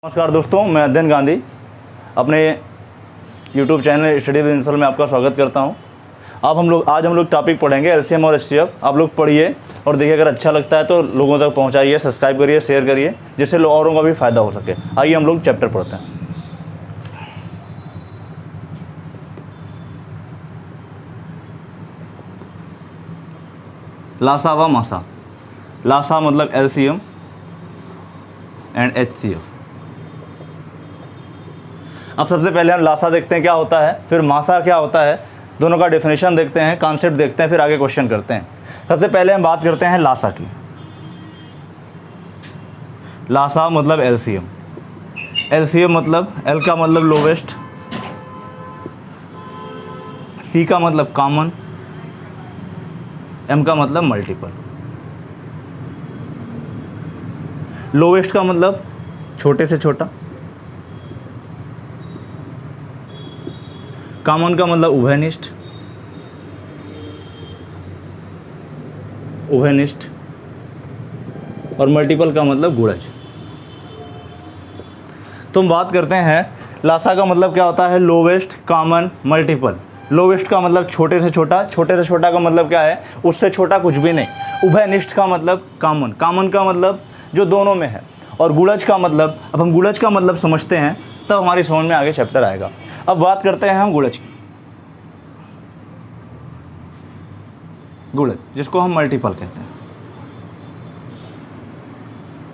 नमस्कार दोस्तों, मैं अध्ययन गांधी अपने YouTube channel study with incel में आपका स्वागत करता हूं। आज हम लोग टॉपिक पढ़ेंगे एलसीएम और एचसीएफ। आप लोग पढ़िए और देखिए, अगर अच्छा लगता है तो लोगों तक पहुंचाइए, सब्सक्राइब करिए, शेयर करिए, जिससे औरों का भी फ़ायदा हो सके। आइए हम लोग चैप्टर पढ़ते हैं। लासा व मासा। लासा मतलब एलसीएम एंड एचसीएफ। अब सबसे पहले हम लासा देखते हैं क्या होता है, फिर मासा क्या होता है, दोनों का डेफिनेशन देखते हैं, कॉन्सेप्ट देखते हैं, फिर आगे क्वेश्चन करते हैं। सबसे पहले हम बात करते हैं लासा की। लासा मतलब एलसीएम। एलसीएम मतलब एल का मतलब लोवेस्ट, सी का मतलब कॉमन, एम का मतलब मल्टीपल। लोवेस्ट का मतलब छोटे से छोटा, कॉमन का मतलब उभयनिष्ठ, और मल्टीपल का मतलब गुणज। तो हम बात करते हैं लासा का मतलब क्या होता है, लोवेस्ट, कॉमन, मल्टीपल। लोवेस्ट का मतलब छोटे से छोटा, छोटे से छोटा का मतलब क्या है, उससे छोटा कुछ भी नहीं। उभयनिष्ठ का मतलब कॉमन, कॉमन का मतलब जो दोनों में है, और गुणज का मतलब, अब हम गुणज का मतलब समझते हैं तब हमारी समझ में आगे चैप्टर आएगा। अब बात करते हैं हम गुणज की। गुणज जिसको हम मल्टीपल कहते हैं,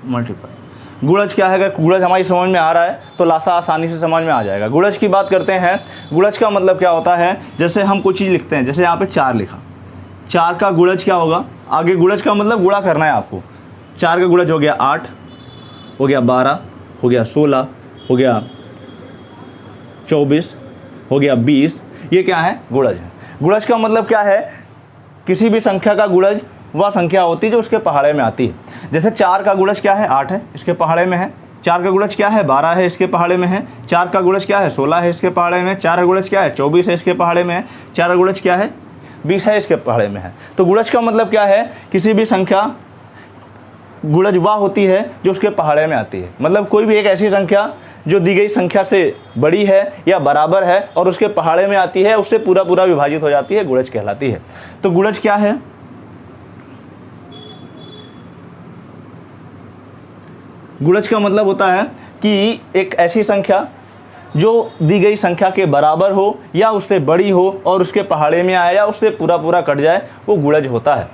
मल्टीपल। गुणज क्या है, अगर गुणज हमारी समझ में आ रहा है तो लासा आसानी से समझ में आ जाएगा। गुणज की बात करते हैं। गुणज का मतलब क्या होता है, जैसे हम कोई चीज़ लिखते हैं, जैसे यहाँ पे 4 लिखा, 4 का गुणज क्या होगा, आगे गुणज का मतलब गुणा करना है आपको। 4 का गुणज हो गया 8, हो गया 12, हो गया 16, हो गया 24, हो गया 20। ये क्या है, गुणज है। गुणज का मतलब क्या है, किसी भी संख्या का गुणज वह संख्या होती है जो उसके पहाड़े में आती है। जैसे 4 का गुणज क्या है, 8 है, इसके पहाड़े में है। 4 का गुणज क्या है, 12 है, इसके पहाड़े में है। 4 का गुणज क्या है, 16 है, इसके पहाड़े में। 4 का गुणज क्या है, 24 है, इसके पहाड़े में है। 4 का गुणज क्या है, 20 है, इसके पहाड़े में है। तो गुणज का मतलब क्या है, किसी भी संख्या गुणज वह होती है जो उसके पहाड़े में आती है। मतलब कोई भी एक ऐसी संख्या जो दी गई संख्या से बड़ी है या बराबर है और उसके पहाड़े में आती है, उससे पूरा पूरा विभाजित हो जाती है, गुणज कहलाती है। तो गुणज क्या है, गुणज का मतलब होता है कि एक ऐसी संख्या जो दी गई संख्या के बराबर हो या उससे बड़ी हो और उसके पहाड़े में आए या उससे पूरा पूरा कट जाए, वो गुणज होता है।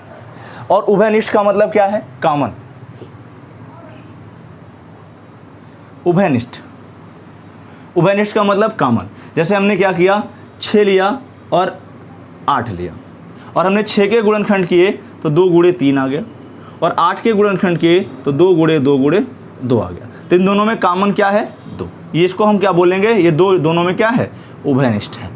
और उभयनिष्ठ का मतलब क्या है, कॉमन। उभयनिष्ठ, उभयनिष्ठ का मतलब कॉमन। जैसे हमने क्या किया, 6 लिया और 8 लिया, और हमने 6 के गुणनखंड किए तो 2 गुणे 3 आ गया, और 8 के गुणनखंड किए तो 2 गुणे 2 गुणे 2 आ गया। तो इन दोनों में कॉमन क्या है, 2। ये इसको हम क्या बोलेंगे, ये दोनों में क्या है, उभयनिष्ठ है।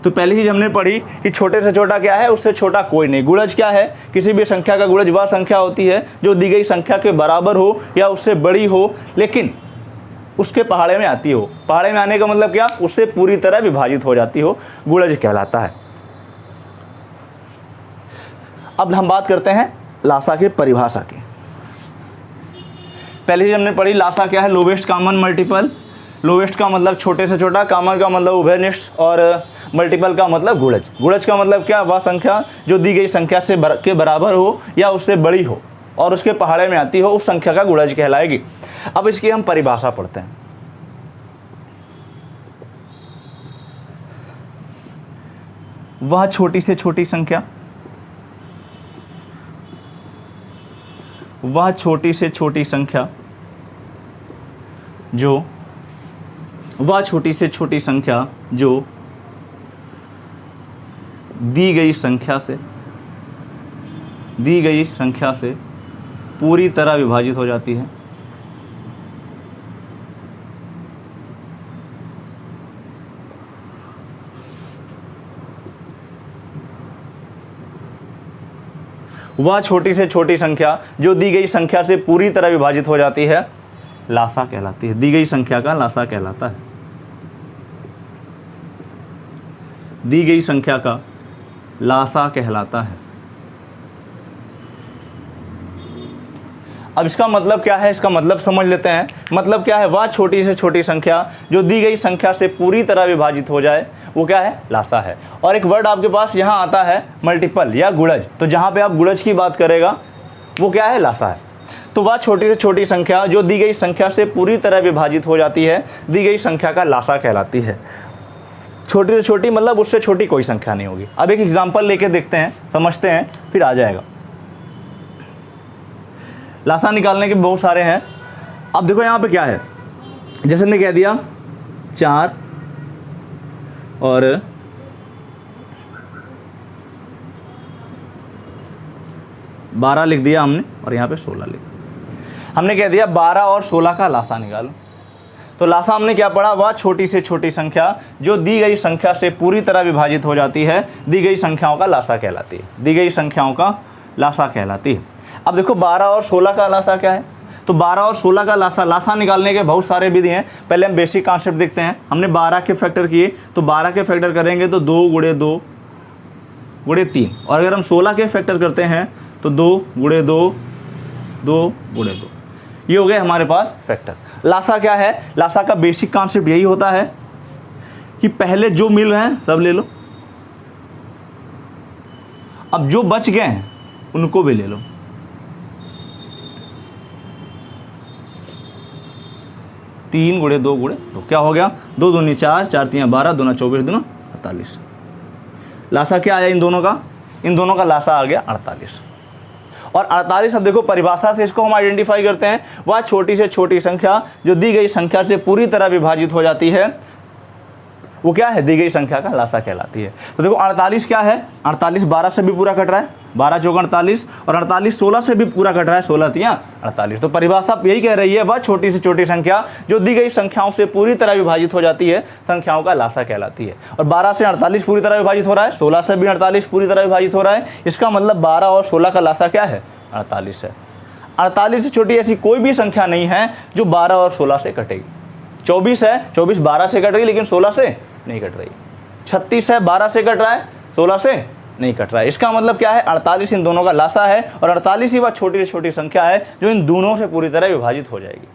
तो पहली चीज़ हमने पढ़ी कि छोटे से छोटा क्या है, उससे छोटा कोई नहीं। गुणज क्या है, किसी भी संख्या का गुणज वह संख्या होती है जो दी गई संख्या के बराबर हो या उससे बड़ी हो, लेकिन उसके पहाड़े में आती हो। पहाड़े में आने का मतलब क्या, उससे पूरी तरह विभाजित हो जाती हो, गुणज कहलाता है। अब हम बात करते हैं लासा की परिभाषा की। पहले ही हमने पढ़ी लासा क्या है, लोवेस्ट, कॉमन, मल्टीपल। लोवेस्ट का मतलब छोटे से छोटा, कॉमन का मतलब उभयनिष्ठ, और मल्टीपल का मतलब गुणज। गुणज का मतलब क्या, वह संख्या जो दी गई संख्या से के बराबर हो या उससे बड़ी हो और उसके पहाड़े में आती हो, उस संख्या का गुणज कहलाएगी। अब इसकी हम परिभाषा पढ़ते हैं। वह छोटी से छोटी संख्या, वह छोटी से छोटी संख्या जो, वह छोटी से छोटी संख्या जो दी गई संख्या से पूरी तरह विभाजित हो जाती है। वह छोटी से छोटी संख्या जो दी गई संख्या से पूरी तरह विभाजित हो जाती है, लासा कहलाती है। दी गई संख्या का लासा कहलाता है। दी गई संख्या का लासा कहलाता है। अब इसका मतलब क्या है, इसका मतलब समझ लेते हैं। मतलब क्या है, वह छोटी से छोटी संख्या जो दी गई संख्या से पूरी तरह विभाजित हो जाए वो क्या है, लासा है। और एक वर्ड आपके पास यहाँ आता है मल्टीपल या गुणज, तो जहाँ पे आप गुणज की बात करेगा वो क्या है, लासा है। तो वह छोटी से छोटी संख्या जो दी गई संख्या से पूरी तरह विभाजित हो जाती है, दी गई संख्या का लासा कहलाती है। छोटी से छोटी मतलब उससे छोटी कोई संख्या नहीं होगी। अब एक एग्जांपल लेके देखते हैं, समझते हैं, फिर आ जाएगा। लासा निकालने के बहुत सारे हैं। अब देखो यहाँ पे क्या है, जैसे हमने कह दिया 4 और 12 लिख दिया हमने, और यहाँ पे 16 लिख दिया। हमने कह दिया 12 और 16 का लासा निकालो। तो लासा हमने क्या पढ़ा, वह छोटी से छोटी संख्या जो दी गई संख्या से पूरी तरह विभाजित हो जाती है, दी गई संख्याओं का लासा कहलाती है। दी गई संख्याओं का लासा कहलाती है। अब देखो 12 और 16 का लासा क्या है, तो 12 और 16 का लासा निकालने के बहुत सारे विधि हैं। पहले हम बेसिक कॉन्सेप्ट देखते हैं। हमने 12 के फैक्टर किए, तो 12 के फैक्टर करेंगे तो 2 गुणे 2 गुणे 3, और अगर हम 16 के फैक्टर करते हैं तो 2 गुणे 2 2 गुणे 2, ये हो गए हमारे पास फैक्टर। लासा क्या है, लासा का बेसिक कॉन्सेप्ट यही होता है कि पहले जो मिल रहे हैं सब ले लो, अब जो बच गए हैं उनको भी ले लो। तीन गुणे 2 गुणे 2 क्या हो गया, 2 दूनी 4, 4 तीन 12, 2 24, 2 48। लासा क्या आया इन दोनों का, इन दोनों का लासा आ गया 48। और 48, अब देखो परिभाषा से इसको हम आइडेंटिफाई करते हैं, वह छोटी से छोटी संख्या जो दी गई संख्या से पूरी तरह विभाजित हो जाती है, वो क्या है, दी गई संख्या का लासा कहलाती है। तो देखो 48 क्या है, 48 12 से भी पूरा कट रहा है, 12 चौका 48, और 48 16 से भी पूरा कट रहा है, 16 तिया 48। तो परिभाषा यही कह रही है, वह छोटी से छोटी संख्या जो दी गई संख्याओं से पूरी तरह विभाजित हो जाती है, संख्याओं का लासा कहलाती है। और 12 से 48 पूरी तरह विभाजित हो रहा है, 16 से भी 48 पूरी तरह विभाजित हो रहा है। इसका मतलब 12 और 16 का लासा क्या है, 48 है। 48 से छोटी ऐसी कोई भी संख्या नहीं है जो 12 और 16 से कटेगी। 24 है, 24 12 से कट रही लेकिन 16 से नहीं कट रही। 36 है, 12 से कट रहा है, 16 से नहीं कट रहा है। इसका मतलब क्या है, 48 इन दोनों का लासा है, और 48 ही वह छोटी से छोटी संख्या है जो इन दोनों से पूरी तरह विभाजित हो जाएगी।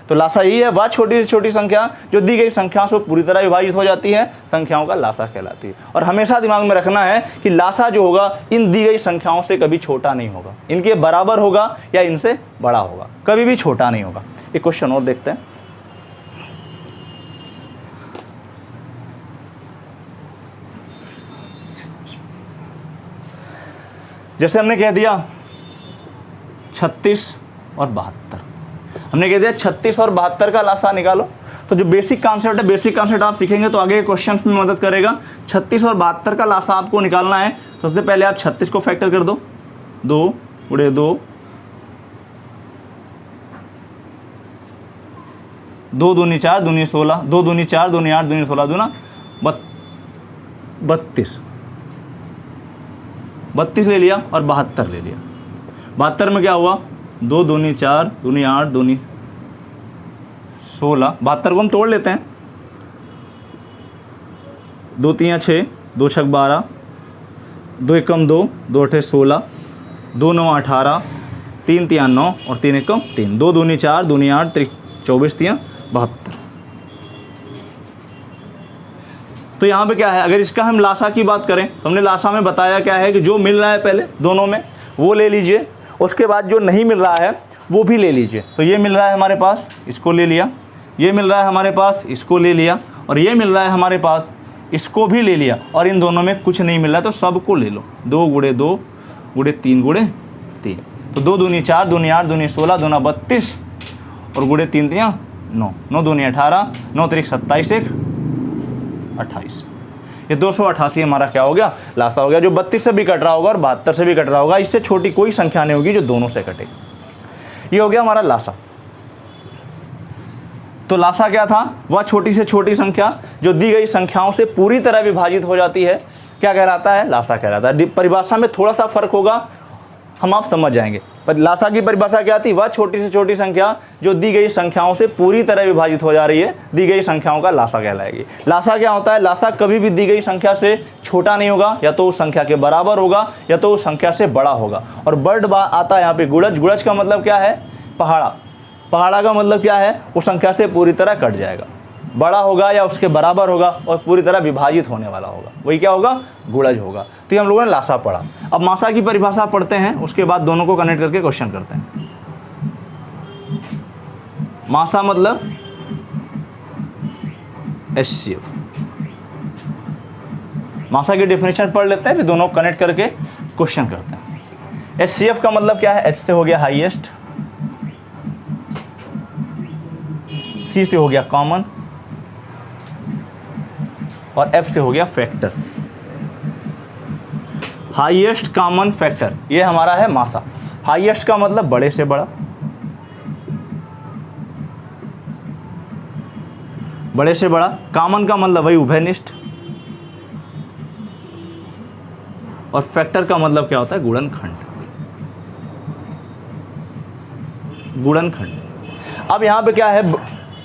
तो लासा यही है, वह छोटी से छोटी संख्या जो दी गई संख्याओं से पूरी तरह विभाजित हो जाती है, संख्याओं का लासा कहलाती है। और हमेशा दिमाग में रखना है कि लासा जो होगा इन दी गई संख्याओं से कभी छोटा नहीं होगा, इनके बराबर होगा या इनसे बड़ा होगा, कभी भी छोटा नहीं होगा। एक क्वेश्चन और देखते हैं। जैसे हमने कह दिया 36 और 72, हमने कह दिया 36 और 72 का लासा निकालो। तो जो बेसिक कॉन्सेप्ट है, बेसिक कॉन्सेप्ट आप सीखेंगे तो आगे क्वेश्चंस में मदद करेगा। 36 और 72 का लासा आपको निकालना है। तो सबसे पहले आप 36 को फैक्टर कर दो, 2 गुणे 2, 2 दूनी 4, दूनी 16, 2 दूनी 4, दूनी 8, दूनी 16, दूना 32, 32 ले लिया और 72 ले लिया। 72 में क्या हुआ, 2 दूनी 4, दूनी 8, दूनी 16। 72 को हम तोड़ लेते हैं, 2 3 6, 2 6 12, 2 एकम 2, 2 8 16, 2 9 18, 3 3 9 और 3 एकम 3, 2 दूनी 4, दूनी 8, 24 3 72। तो यहाँ पे क्या है, अगर इसका हम लासा की बात करें तो हमने लासा में बताया क्या है कि जो मिल रहा है पहले दोनों में वो ले लीजिए, उसके बाद जो नहीं मिल रहा है वो भी ले लीजिए। तो ये मिल रहा है हमारे पास, इसको ले लिया, ये मिल रहा है हमारे पास, इसको ले लिया, और ये मिल रहा है हमारे पास, इसको भी ले लिया, और इन दोनों में कुछ नहीं मिल रहा है तो सबको ले लो। 2 गुणे 2 गुणे 3 गुणे 3, तो 2 दूनी 4, दूनी 8, दूनी 16, दूना 32 और गुणे 3 3 9, 9 दूनी 18, 9 3 27, 1 28। ये 288 हमारा क्या हो गया, लासा हो गया, जो 32 से भी कट रहा होगा और 72 से भी कट रहा होगा। इससे छोटी कोई संख्या नहीं होगी जो दोनों से कटेगी। ये हो गया हमारा लासा। तो लासा क्या था, वह छोटी से छोटी संख्या जो दी गई संख्याओं से पूरी तरह विभाजित हो जाती है, क्या कहलाता है, लासा कहलाता है। परिभाषा में थोड़ा सा फर्क होगा, हम आप समझ जाएंगे। पर लासा की परिभाषा क्या थी? वह छोटी से छोटी संख्या जो दी गई संख्याओं से पूरी तरह विभाजित हो जा रही है, दी गई संख्याओं का लासा कहलाएगी। लासा क्या होता है? लासा कभी भी दी गई संख्या से छोटा नहीं होगा, या तो उस संख्या के बराबर होगा या तो उस संख्या से बड़ा होगा। और वर्ड आता है यहाँ पे गुणज। गुणज का मतलब क्या है? पहाड़ा। पहाड़ा का मतलब क्या है? उस संख्या से पूरी तरह कट जाएगा, बड़ा होगा या उसके बराबर होगा और पूरी तरह विभाजित होने वाला होगा, वही क्या होगा? गुणज होगा। तो ये हम लोगों ने लासा पढ़ा। अब मासा की परिभाषा पढ़ते हैं, उसके बाद दोनों को कनेक्ट करके क्वेश्चन करते हैं। मासा मतलब HCF। मासा की डेफिनेशन पढ़ लेते हैं, फिर दोनों कनेक्ट करके क्वेश्चन करते हैं। HCF का मतलब क्या है? H से हो गया हाईएस्ट, C से हो गया कॉमन और F से हो गया फैक्टर। हाईएस्ट कॉमन फैक्टर, ये हमारा है मासा। हाईएस्ट का मतलब बड़े से बड़ा, बड़े से बड़ा। कॉमन का मतलब वही उभयनिष्ठ, और फैक्टर का मतलब क्या होता है? गुणनखंड। गुणनखंड। अब यहाँ पे क्या है?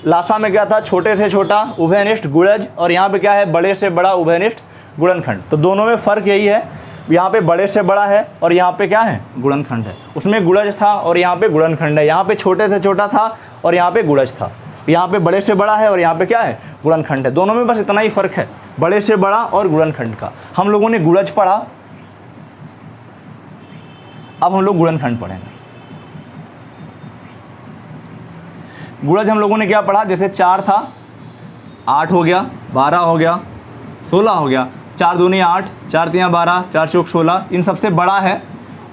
लासा में क्या था? छोटे से छोटा उभयनिष्ठ गुणज, और यहाँ पे क्या है? बड़े से बड़ा उभयनिष्ठ गुणनखंड। तो दोनों में फ़र्क यही है, यहाँ पे बड़े से बड़ा है और यहाँ पे क्या है? गुणनखंड है। उसमें गुणज था और यहाँ पे गुणनखंड है। यहाँ पे छोटे से छोटा था और यहाँ पे गुणज था। यहाँ पे बड़े से बड़ा है और यहाँ पे क्या है? गुणनखंड है। दोनों में बस इतना ही फ़र्क है, बड़े से बड़ा और गुणनखंड का। हम लोगों ने गुणज पढ़ा, अब हम लोग गुणनखंड पढ़ेंगे। गुणज हम लोगों ने क्या पढ़ा? जैसे 4 था, 8 हो गया, 12 हो गया, 16 हो गया। 4 दूनी 8, 4 तियाँ 12, 4 चौक 16, इन सबसे बड़ा है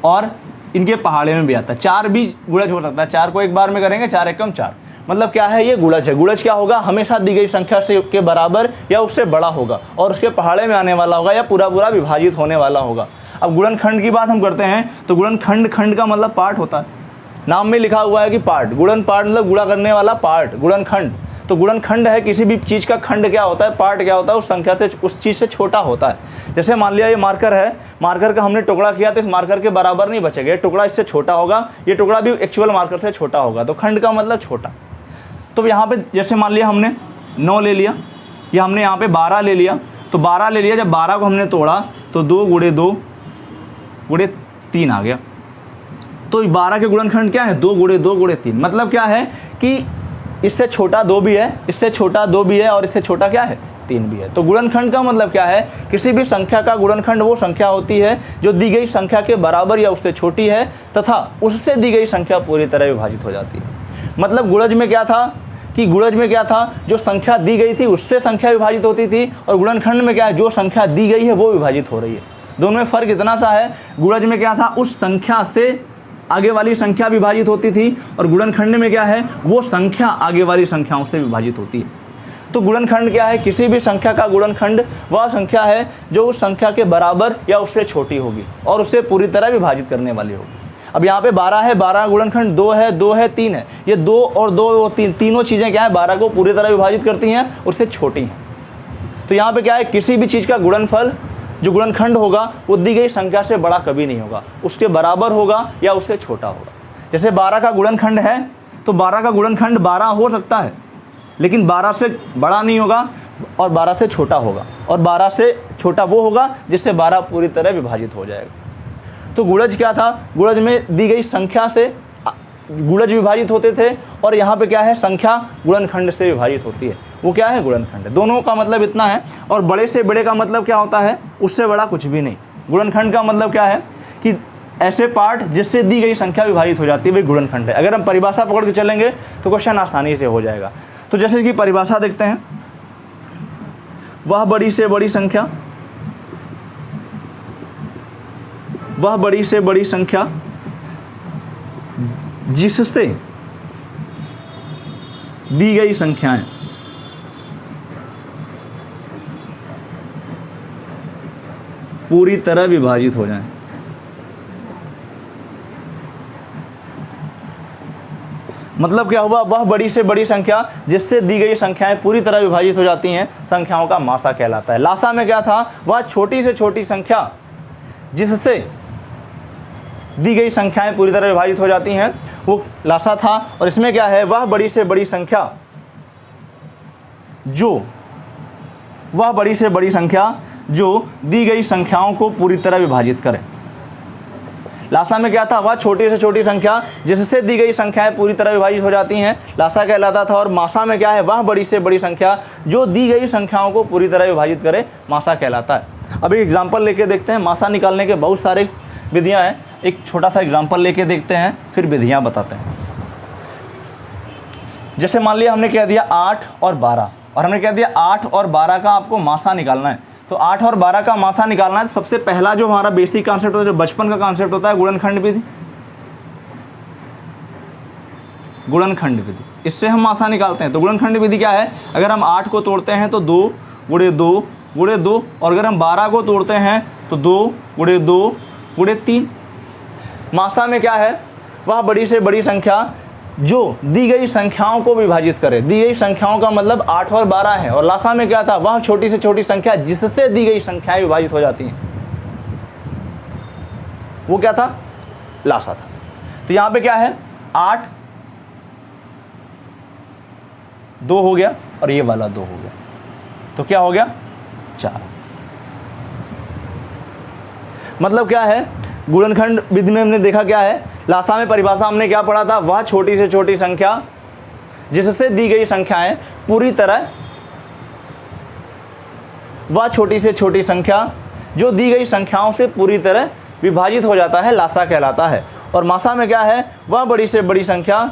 और इनके पहाड़े में भी आता है। 4 भी गुणज हो सकता है। 4 को एक बार में करेंगे, 4 एकम 4, मतलब क्या है? ये गुणज है। गुणज क्या होगा? हमेशा दी गई संख्या से के बराबर या उससे बड़ा होगा और उसके पहाड़े में आने वाला होगा या पूरा पूरा विभाजित होने वाला होगा। अब गुणनखंड की बात हम करते हैं तो गुणनखंड, खंड का मतलब पार्ट होता है। नाम में लिखा हुआ है कि पार्ट, गुणन पार्ट मतलब गुणा करने वाला पार्ट, गुणनखंड। तो गुणनखंड है किसी भी चीज़ का खंड क्या होता है? पार्ट क्या होता है? उस संख्या से, उस चीज़ से छोटा होता है। जैसे मान लिया ये मार्कर है, मार्कर का हमने टुकड़ा किया तो इस मार्कर के बराबर नहीं बचेगा, ये टुकड़ा इससे छोटा होगा, ये टुकड़ा भी एक्चुअल मार्कर से छोटा होगा। तो खंड का मतलब छोटा। तो यहाँ पे जैसे मान लिया हमने 9 ले लिया, या हमने यहाँ पे 12 ले लिया, तो 12 ले लिया। जब 12 को हमने तोड़ा तो 2 गुणे 2 गुणे 3 आ गया। तो 12 के गुणनखंड क्या है? 2 गुणे 2 गुणे 3। मतलब क्या है कि इससे छोटा 2 भी है, इससे छोटा 2 भी है और इससे छोटा क्या है? 3 भी है। तो गुणनखंड का मतलब क्या है? किसी भी संख्या का गुणनखंड वो संख्या होती है जो दी गई संख्या के बराबर या उससे छोटी है तथा उससे दी गई संख्या पूरी तरह विभाजित हो जाती है। मतलब गुणज में क्या था कि गुणज में क्या था? जो संख्या दी गई थी उससे संख्या विभाजित होती थी, और गुणनखंड में क्या है? जो संख्या दी गई है वो विभाजित हो रही है। दोनों में फ़र्क इतना सा है, गुणज में क्या था? उस संख्या से आगे वाली संख्या विभाजित होती थी, और गुणनखंड में क्या है? वो संख्या आगे वाली संख्याओं से विभाजित होती है। तो गुणनखंड क्या है? किसी भी संख्या का गुणनखंड वह संख्या है जो उस संख्या के बराबर या उससे छोटी होगी और उससे पूरी तरह विभाजित करने वाली होगी। अब यहाँ पे 12 है, 12 गुणनखंड 2 है, 2 है, 3 है। ये 2 और 2 और 3 तीनों चीज़ें क्या है? 12 को पूरी तरह विभाजित करती हैं, उससे छोटी हैं। तो यहाँ पे क्या है? किसी भी चीज़ का गुणनफल जो गुणनखंड होगा वो दी गई संख्या से बड़ा कभी नहीं होगा, उसके बराबर होगा या उससे छोटा होगा। जैसे 12 का गुणनखंड है तो 12 का गुणनखंड 12 हो सकता है, लेकिन 12 से बड़ा नहीं होगा और 12 से छोटा होगा, और 12 से छोटा वो होगा जिससे 12 पूरी तरह विभाजित हो जाएगा। तो गुणज क्या था? गुणज में दी गई संख्या से गुणज विभाजित होते थे, और यहाँ पे क्या है? संख्या गुणनखंड से विभाजित होती है, वो क्या है? गुणनखंड। दोनों का मतलब इतना है। और बड़े से बड़े का मतलब क्या होता है? उससे बड़ा कुछ भी नहीं। गुणनखंड का मतलब क्या है कि ऐसे पार्ट जिससे दी गई संख्या विभाजित हो जाती है, वही गुणनखंड है। अगर हम परिभाषा पकड़ के चलेंगे तो क्वेश्चन आसानी से हो जाएगा। तो जैसे कि परिभाषा देखते हैं, वह बड़ी से बड़ी संख्या, वह बड़ी से बड़ी संख्या जिससे दी गई संख्याएं पूरी तरह विभाजित हो जाएं। मतलब क्या हुआ? वह बड़ी से बड़ी संख्या जिससे दी गई संख्याएं पूरी तरह विभाजित हो जाती हैं, संख्याओं का मासा कहलाता है। लासा में क्या था? वह छोटी से छोटी संख्या जिससे दी गई संख्याएं पूरी तरह विभाजित हो जाती हैं, वो लासा था। और इसमें क्या है, वह बड़ी से बड़ी संख्या जो दी गई संख्याओं को पूरी तरह विभाजित करे। लासा में क्या था, वह छोटी से छोटी संख्या जिससे दी गई संख्याएं पूरी तरह विभाजित हो जाती हैं, लासा कहलाता था। और मासा में क्या है, वह बड़ी से बड़ी संख्या जो दी गई संख्याओं को पूरी तरह विभाजित करे, मासा कहलाता है। अब एक एग्जाम्पल लेके देखते हैं। मासा निकालने के बहुत सारे विधियां हैं, एक छोटा सा एग्जाम्पल लेके देखते हैं, फिर विधियां बताते हैं। जैसे मान लिया हमने कह दिया 8 और 12, और हमने कह दिया 8 और 12 का आपको मासा निकालना है। तो 8 और 12 का मासा निकालना है, सबसे पहला जो हमारा बेसिक कॉन्सेप्ट होता है, जो बचपन का कॉन्सेप्ट होता है, गुणनखंड विधि। गुणनखंड विधि, इससे हम मासा निकालते हैं। तो गुणनखंड विधि क्या है, अगर हम 8 को तोड़ते हैं तो 2 गुणे 2 गुणे 2, और अगर हम 12 को तोड़ते हैं तो 2 गुणे 2 गुणे 3। मासा में क्या है, वह बड़ी से बड़ी संख्या जो दी गई संख्याओं को विभाजित करे। दी गई संख्याओं का मतलब 8 और 12 है। और लासा में क्या था, वह छोटी से छोटी संख्या जिससे दी गई संख्याएं विभाजित हो जाती हैं, वो क्या था, लासा था। तो यहां पे क्या है, 8 2 हो गया और ये वाला 2 हो गया, तो क्या हो गया, 4। मतलब क्या है, गुणनखंड विधि में हमने देखा क्या है, लासा में परिभाषा हमने क्या पढ़ा था, वह छोटी से छोटी संख्या जिससे दी गई संख्याएं पूरी तरह, वह छोटी से छोटी संख्या जो दी गई संख्याओं से पूरी तरह विभाजित हो जाता है, लासा कहलाता है। और मासा में क्या है, वह बड़ी से बड़ी संख्या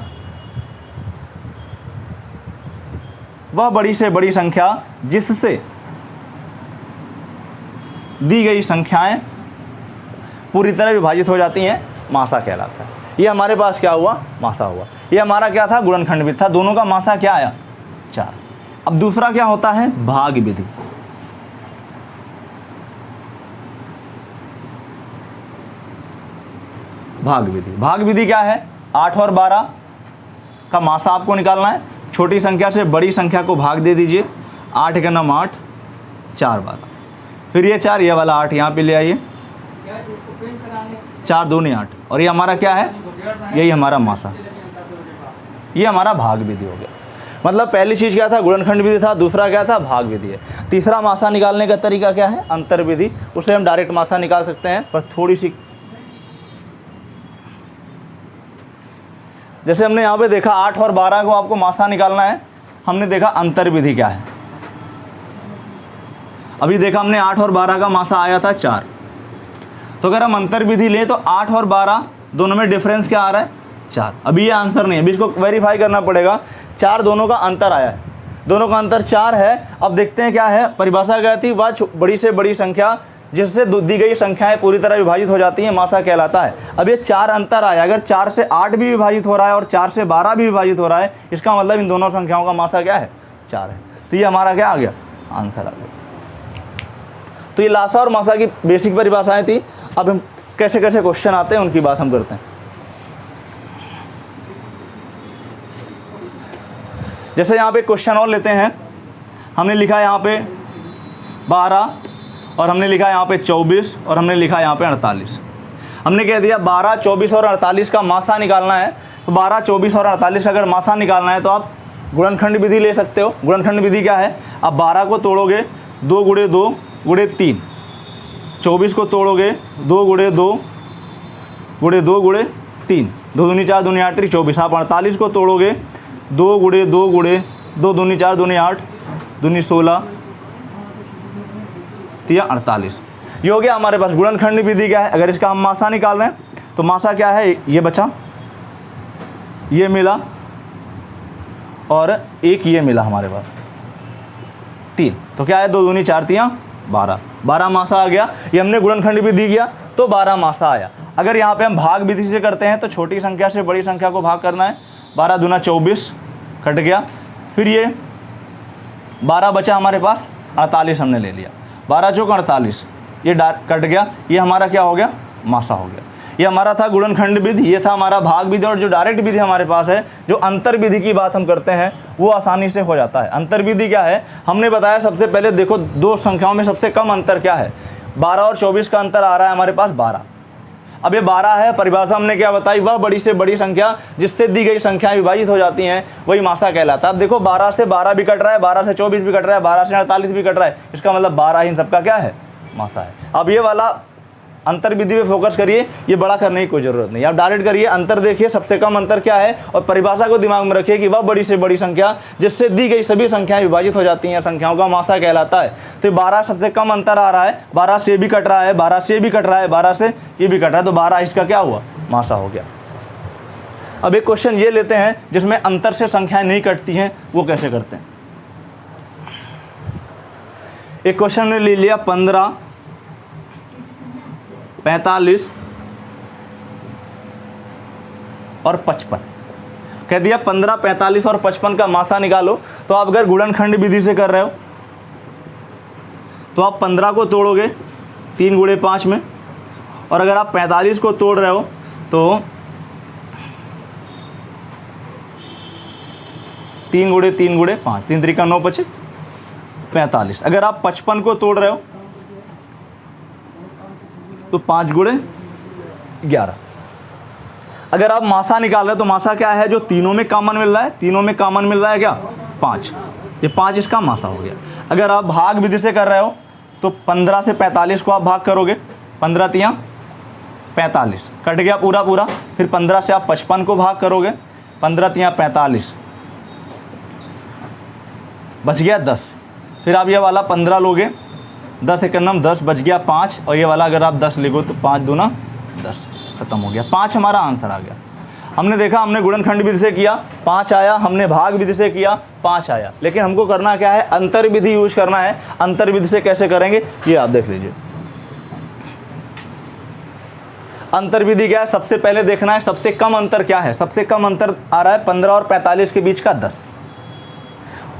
जिससे दी गई संख्याएं पूरी तरह विभाजित हो जाती हैं, मासा कहलाता है। ये हमारे पास क्या हुआ, मासा हुआ। ये हमारा क्या था, गुणनखंड विधि था। दोनों का मासा क्या आया, 4। अब दूसरा क्या होता है, भाग विधि। भाग विधि क्या है, 8 और 12 का मासा आपको निकालना है। छोटी संख्या से बड़ी संख्या को भाग दे दीजिए। 8 का नाम 8, 4 12, फिर ये 4, ये वाला 8 यहाँ पे ले आइए, 4 दूनी 8, और ये हमारा क्या है, यही हमारा मासा। ये हमारा भाग विधि हो गया। मतलब पहली चीज़ क्या था, गुणनखंड विधि था, दूसरा क्या था, भाग विधि है। तीसरा मासा निकालने का तरीका क्या है, अंतर विधि। उससे हम डायरेक्ट मासा निकाल सकते हैं, पर थोड़ी सी, जैसे हमने यहाँ पे देखा 8 और 12 को आपको मासा निकालना है, हमने देखा अंतर विधि क्या है। अभी देखा हमने 8 और 12 का मासा आया था 4। तो अगर हम अंतर विधि लें तो 8 और 12 दोनों में डिफरेंस क्या आ रहा है, 4। अभी ये आंसर नहीं है, अभी इसको वेरीफाई करना पड़ेगा। 4 दोनों का अंतर आया है, दोनों का अंतर 4 है। अब देखते हैं क्या है, परिभाषा क्या थी, वह बड़ी से बड़ी संख्या जिससे दी गई संख्याएं पूरी तरह विभाजित हो जाती हैं, मासा कहलाता है। अब ये 4 अंतर आया, अगर 4 से 8 भी विभाजित हो रहा है और 4 से 12 भी विभाजित हो रहा है, इसका मतलब इन दोनों संख्याओं का मासा क्या है, 4 है। तो ये हमारा क्या आ गया, आंसर आ गया। तो ये लासा और मासा की बेसिक परिभाषाएं थी। अब हम कैसे कैसे क्वेश्चन आते हैं उनकी बात हम करते हैं। जैसे यहाँ पे क्वेश्चन और लेते हैं, हमने लिखा यहाँ पे 12 और हमने लिखा यहाँ पे 24 और हमने लिखा यहाँ पे 48। हमने कह दिया 12, 24 और 48 का मासा निकालना है। तो 12, 24 और 48 का अगर मासा निकालना है तो आप गुणनखंड विधि ले सकते हो। गुणनखंड विधि क्या है, आप 12 को तोड़ोगे 2 गुणे 2 गुणे 3, 24 को तोड़ोगे 2 गुणे 2 गुणे 2 गुणे 3, 2 दूनी 4 दूनी 8 3 24। आप 48 को तोड़ोगे 2 गुणे 2 गुणे 2 दूनी 4 दूनी 8 दूनी 16 या 48। ये हो गया हमारे पास गुणनखंड विधि क्या है। अगर इसका हम मासा निकाल रहे हैं तो मासा क्या है, ये बचा, ये मिला और एक ये मिला हमारे पास 3। तो क्या है, 2 दूनी 4 3 12, 12 मासा आ गया। ये हमने गुणनखंड विधि किया तो 12 मासा आया। अगर यहाँ पे हम भाग विधि से करते हैं तो छोटी संख्या से बड़ी संख्या को भाग करना है। 12 दूना 24 कट गया, फिर ये 12 बचा हमारे पास, 48 हमने ले लिया, 12 चौक 48, ये कट गया, ये हमारा क्या हो गया, मासा हो गया। ये हमारा था गुणनखंड विधि, ये था हमारा भाग विधि। और जो डायरेक्ट विधि हमारे पास है, जो अंतर विधि की बात हम करते हैं, वो आसानी से हो जाता है। अंतर विधि क्या है, हमने बताया सबसे पहले देखो दो संख्याओं में सबसे कम अंतर क्या है, 12 और 24 का अंतर आ रहा है हमारे पास 12। अब ये 12 है, परिभाषा हमने क्या बताई, वह बड़ी से बड़ी संख्या जिससे दी गई संख्याएं विभाजित हो जाती हैं वही मासा कहलाता है। अब देखो 12 से 12 भी कट रहा है, 12 से 24 भी कट रहा है, 12 से 48 भी कट रहा है, इसका मतलब 12 इन सबका क्या है, मासा है। अब ये वाला अंतर विधि पे फोकस करिए, ये बड़ा करने की कोई जरूरत नहीं, आप डायरेक्ट करिए, अंतर देखिए सबसे कम अंतर क्या है और परिभाषा को दिमाग में रखिए कि वह बड़ी से बड़ी संख्या जिससे दी गई सभी संख्याएं विभाजित हो जाती हैं संख्याओं का मासा कहलाता है। तो 12 सबसे कम अंतर आ रहा है, 12 से भी कट रहा है, 12 से भी कट रहा है, 12 से ये भी कट रहा है, तो 12 इसका क्या हुआ, मासा हो गया। अब एक क्वेश्चन ये लेते हैं जिसमें अंतर से संख्याएं नहीं कटती हैं, वो कैसे करते हैं। एक क्वेश्चन ने ले लिया 15, 45 और 55, कह दिया 15, 45 और 55 का मासा निकालो। तो आप अगर गुणनखंड विधि से कर रहे हो तो आप 15 को तोड़ोगे 3 गुणे 5 में, और अगर आप 45 को तोड़ रहे हो तो 3 गुणे 3 गुणे 5, 3 3 का 9 25 45। अगर आप 55 को तोड़ रहे हो तो 5 गुणे 11। अगर आप मासा निकाल रहे हो तो मासा क्या है, जो तीनों में कॉमन मिल रहा है, तीनों में कॉमन मिल रहा है क्या, 5, ये 5 इसका मासा हो गया। अगर आप भाग विधि से कर रहे हो तो 15 से 45 को आप भाग करोगे, 15 तियां 45, कट गया पूरा पूरा। फिर 15 से आप 55 को भाग करोगे, 15 तियां 45, बच गया 10। फिर आप ये वाला 15 लोगे, 10 एकम 10, बच गया 5, और ये वाला अगर आप 10 लिखो तो 5 दूना 10, खत्म हो गया। 5 हमारा आंसर आ गया। हमने देखा, हमने गुणनखंड विधि से किया 5 आया, हमने भाग विधि से किया 5 आया, लेकिन हमको करना क्या है, अंतर विधि यूज करना है। अंतर विधि से कैसे करेंगे ये आप देख लीजिए। अंतर विधि क्या है, सबसे पहले देखना है सबसे कम अंतर क्या है। सबसे कम अंतर आ रहा है 15 और 45 के बीच का 10,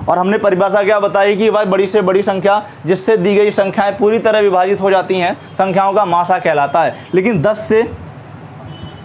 और हमने परिभाषा क्या बताई कि वह बड़ी से बड़ी संख्या जिससे दी गई संख्याएं पूरी तरह विभाजित हो जाती हैं संख्याओं का मासा कहलाता है। लेकिन 10 से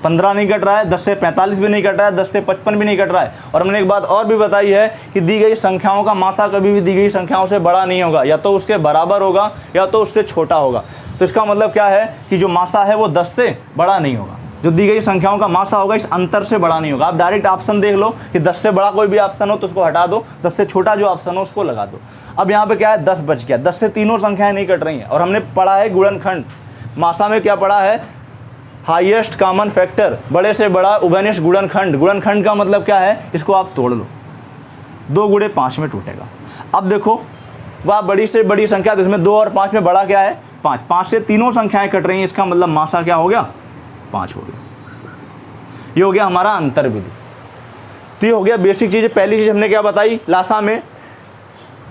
15 नहीं कट रहा है, 10 से 45 भी नहीं कट रहा है, 10 से 55 भी नहीं कट रहा है। और हमने एक बात और भी बताई है कि दी गई संख्याओं का मासा कभी भी दी गई संख्याओं से बड़ा नहीं होगा, या तो उसके बराबर होगा या तो उससे छोटा होगा। तो इसका मतलब क्या है कि जो मासा है वो 10 से बड़ा नहीं होगा, जो दी गई संख्याओं का मासा होगा इस अंतर से बड़ा नहीं होगा। आप डायरेक्ट ऑप्शन देख लो कि 10 से बड़ा कोई भी ऑप्शन हो तो उसको हटा दो, 10 से छोटा जो ऑप्शन हो उसको लगा दो। अब यहाँ पे क्या है, 10 बच गया, 10 से तीनों संख्याएं नहीं कट रही हैं। और हमने पढ़ा है गुणनखंड, मासा में क्या पढ़ा है, हाईएस्ट कॉमन फैक्टर, बड़े से बड़ा उभयनिष्ठ गुणनखंड। गुणनखंड का मतलब क्या है, इसको आप तोड़ लो, 2 गुणे 5 में टूटेगा। अब देखो वह बड़ी से बड़ी संख्या, जिसमें 2 और 5 में बड़ा क्या है, 5, 5 से तीनों संख्याएं कट रही हैं, इसका मतलब मासा क्या हो गया, 5 हो गया। ये हो गया हमारा अंतर विधि। तो ये हो गया बेसिक चीज़। पहली चीज़ हमने क्या बताई, लासा में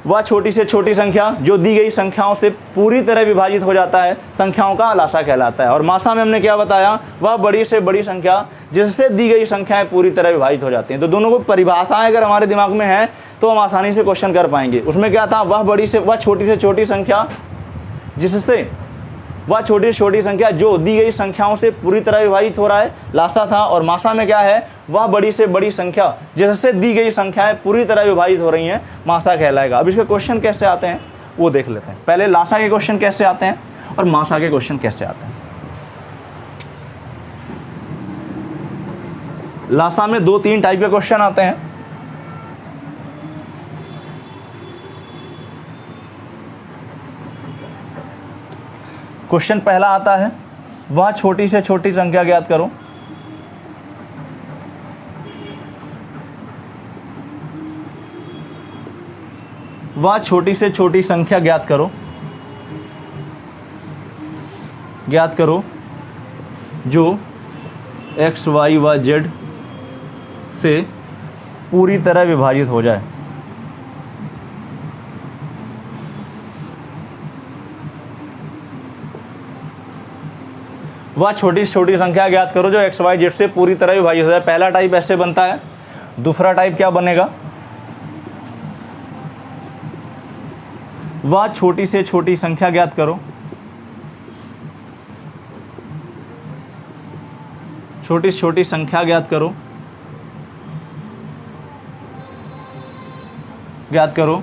वह छोटी से छोटी संख्या जो दी गई संख्याओं से पूरी तरह विभाजित हो जाता है संख्याओं का लासा कहलाता है। और मासा में हमने क्या बताया, वह बड़ी से बड़ी संख्या जिससे दी गई संख्याएं पूरी तरह विभाजित हो जाती हैं। तो दोनों को परिभाषाएं अगर हमारे दिमाग में हैं तो हम आसानी से क्वेश्चन कर पाएंगे। उसमें क्या था, वह छोटी से छोटी संख्या जिससे, वह छोटी से छोटी संख्या जो दी गई संख्याओं से पूरी तरह विभाजित हो रहा है, लासा था। और मासा में क्या है, वह बड़ी से बड़ी संख्या जिससे दी गई संख्याएं पूरी तरह विभाजित हो रही हैं, मासा कहलाएगा। अब इसके क्वेश्चन कैसे आते हैं वो देख लेते हैं। पहले लासा के क्वेश्चन कैसे आते हैं और मासा के क्वेश्चन कैसे आते हैं। लासा में 2-3 टाइप के क्वेश्चन आते हैं। क्वेश्चन पहला आता है, वह छोटी से छोटी संख्या ज्ञात करो। वह छोटी से छोटी संख्या ज्ञात करो, ज्ञात करो जो x, y व z से पूरी तरह विभाजित हो जाए। वह छोटी से छोटी संख्या ज्ञात करो जो x, y, z से पूरी तरह विभाजित हो जाए। पहला टाइप ऐसे बनता है। दूसरा टाइप क्या बनेगा, वह छोटी से छोटी संख्या ज्ञात करो, छोटी से छोटी संख्या ज्ञात करो, ज्ञात करो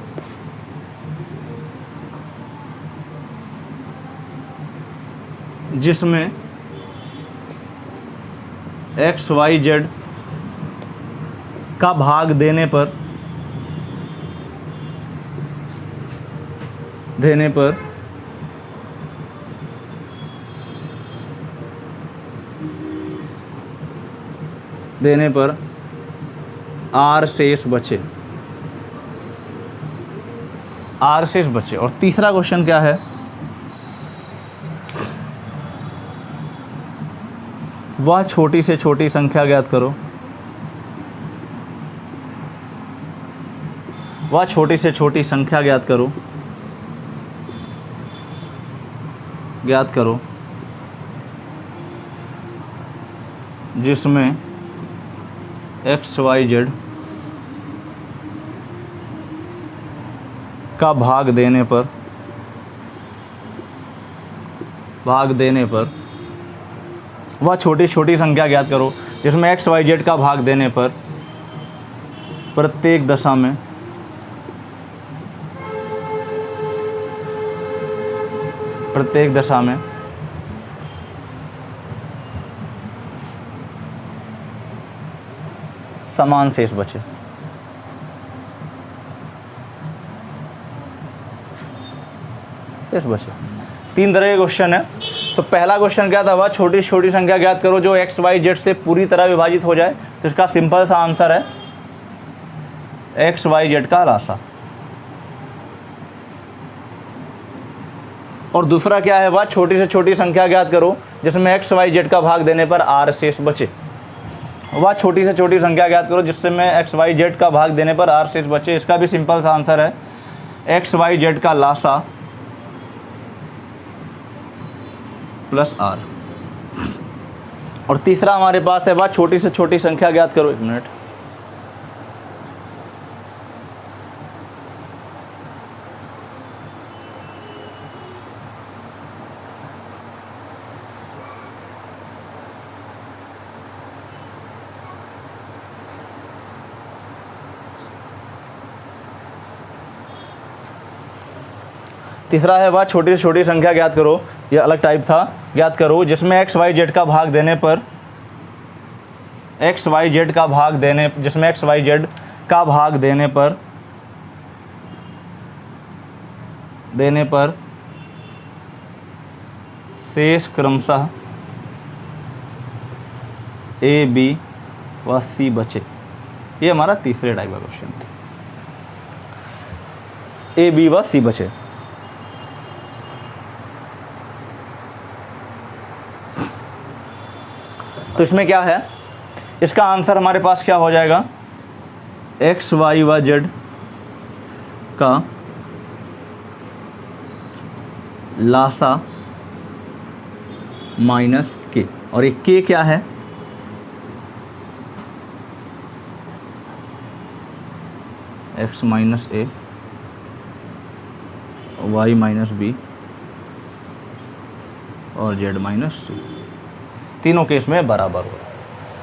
जिसमें एक्स वाई जेड का भाग देने पर आर शेष बचे। और तीसरा क्वेश्चन क्या है, वह छोटी से छोटी संख्या ज्ञात करो। वह छोटी से छोटी संख्या ज्ञात करो जिसमें एक्स वाई जेड का भाग देने पर वह छोटी छोटी संख्या ज्ञात करो जिसमें एक्स वाई जेड का भाग देने पर प्रत्येक दशा में समान शेष बचे। तीन तरह के क्वेश्चन है। तो पहला क्वेश्चन क्या था, वह छोटी छोटी संख्या ज्ञात करो जो एक्स वाई जेड से पूरी तरह विभाजित हो जाए। तो इसका सिंपल सा आंसर है एक्स वाई जेड का लासा। और दूसरा क्या है, वह छोटी से छोटी संख्या ज्ञात करो जिसमें एक्स वाई जेड का भाग देने पर आर शेष बचे। वह छोटी से छोटी संख्या ज्ञात करो जिसमें एक्स वाई जेड का भाग देने पर आर शेष बचे। इसका भी सिंपल सा आंसर है एक्स वाई जेड का लासा प्लस आर। और तीसरा हमारे पास है, वह छोटी से छोटी संख्या ज्ञात करो। 1 मिनट, तीसरा है, वह छोटी से छोटी संख्या ज्ञात करो, यह अलग टाइप था, ज्ञात करो जिसमें एक्स वाई जेड का भाग देने पर शेष क्रमशः ए बी व सी बचे। ये हमारा तीसरे टाइप का क्वेश्चन है, ए बी व सी बचे। तो इसमें क्या है, इसका आंसर हमारे पास क्या हो जाएगा, एक्स वाई व जेड का लासा माइनस के। और ये के क्या है, एक्स माइनस ए, वाई माइनस बी और जेड माइनस सी, तीनों केस में बराबर हो।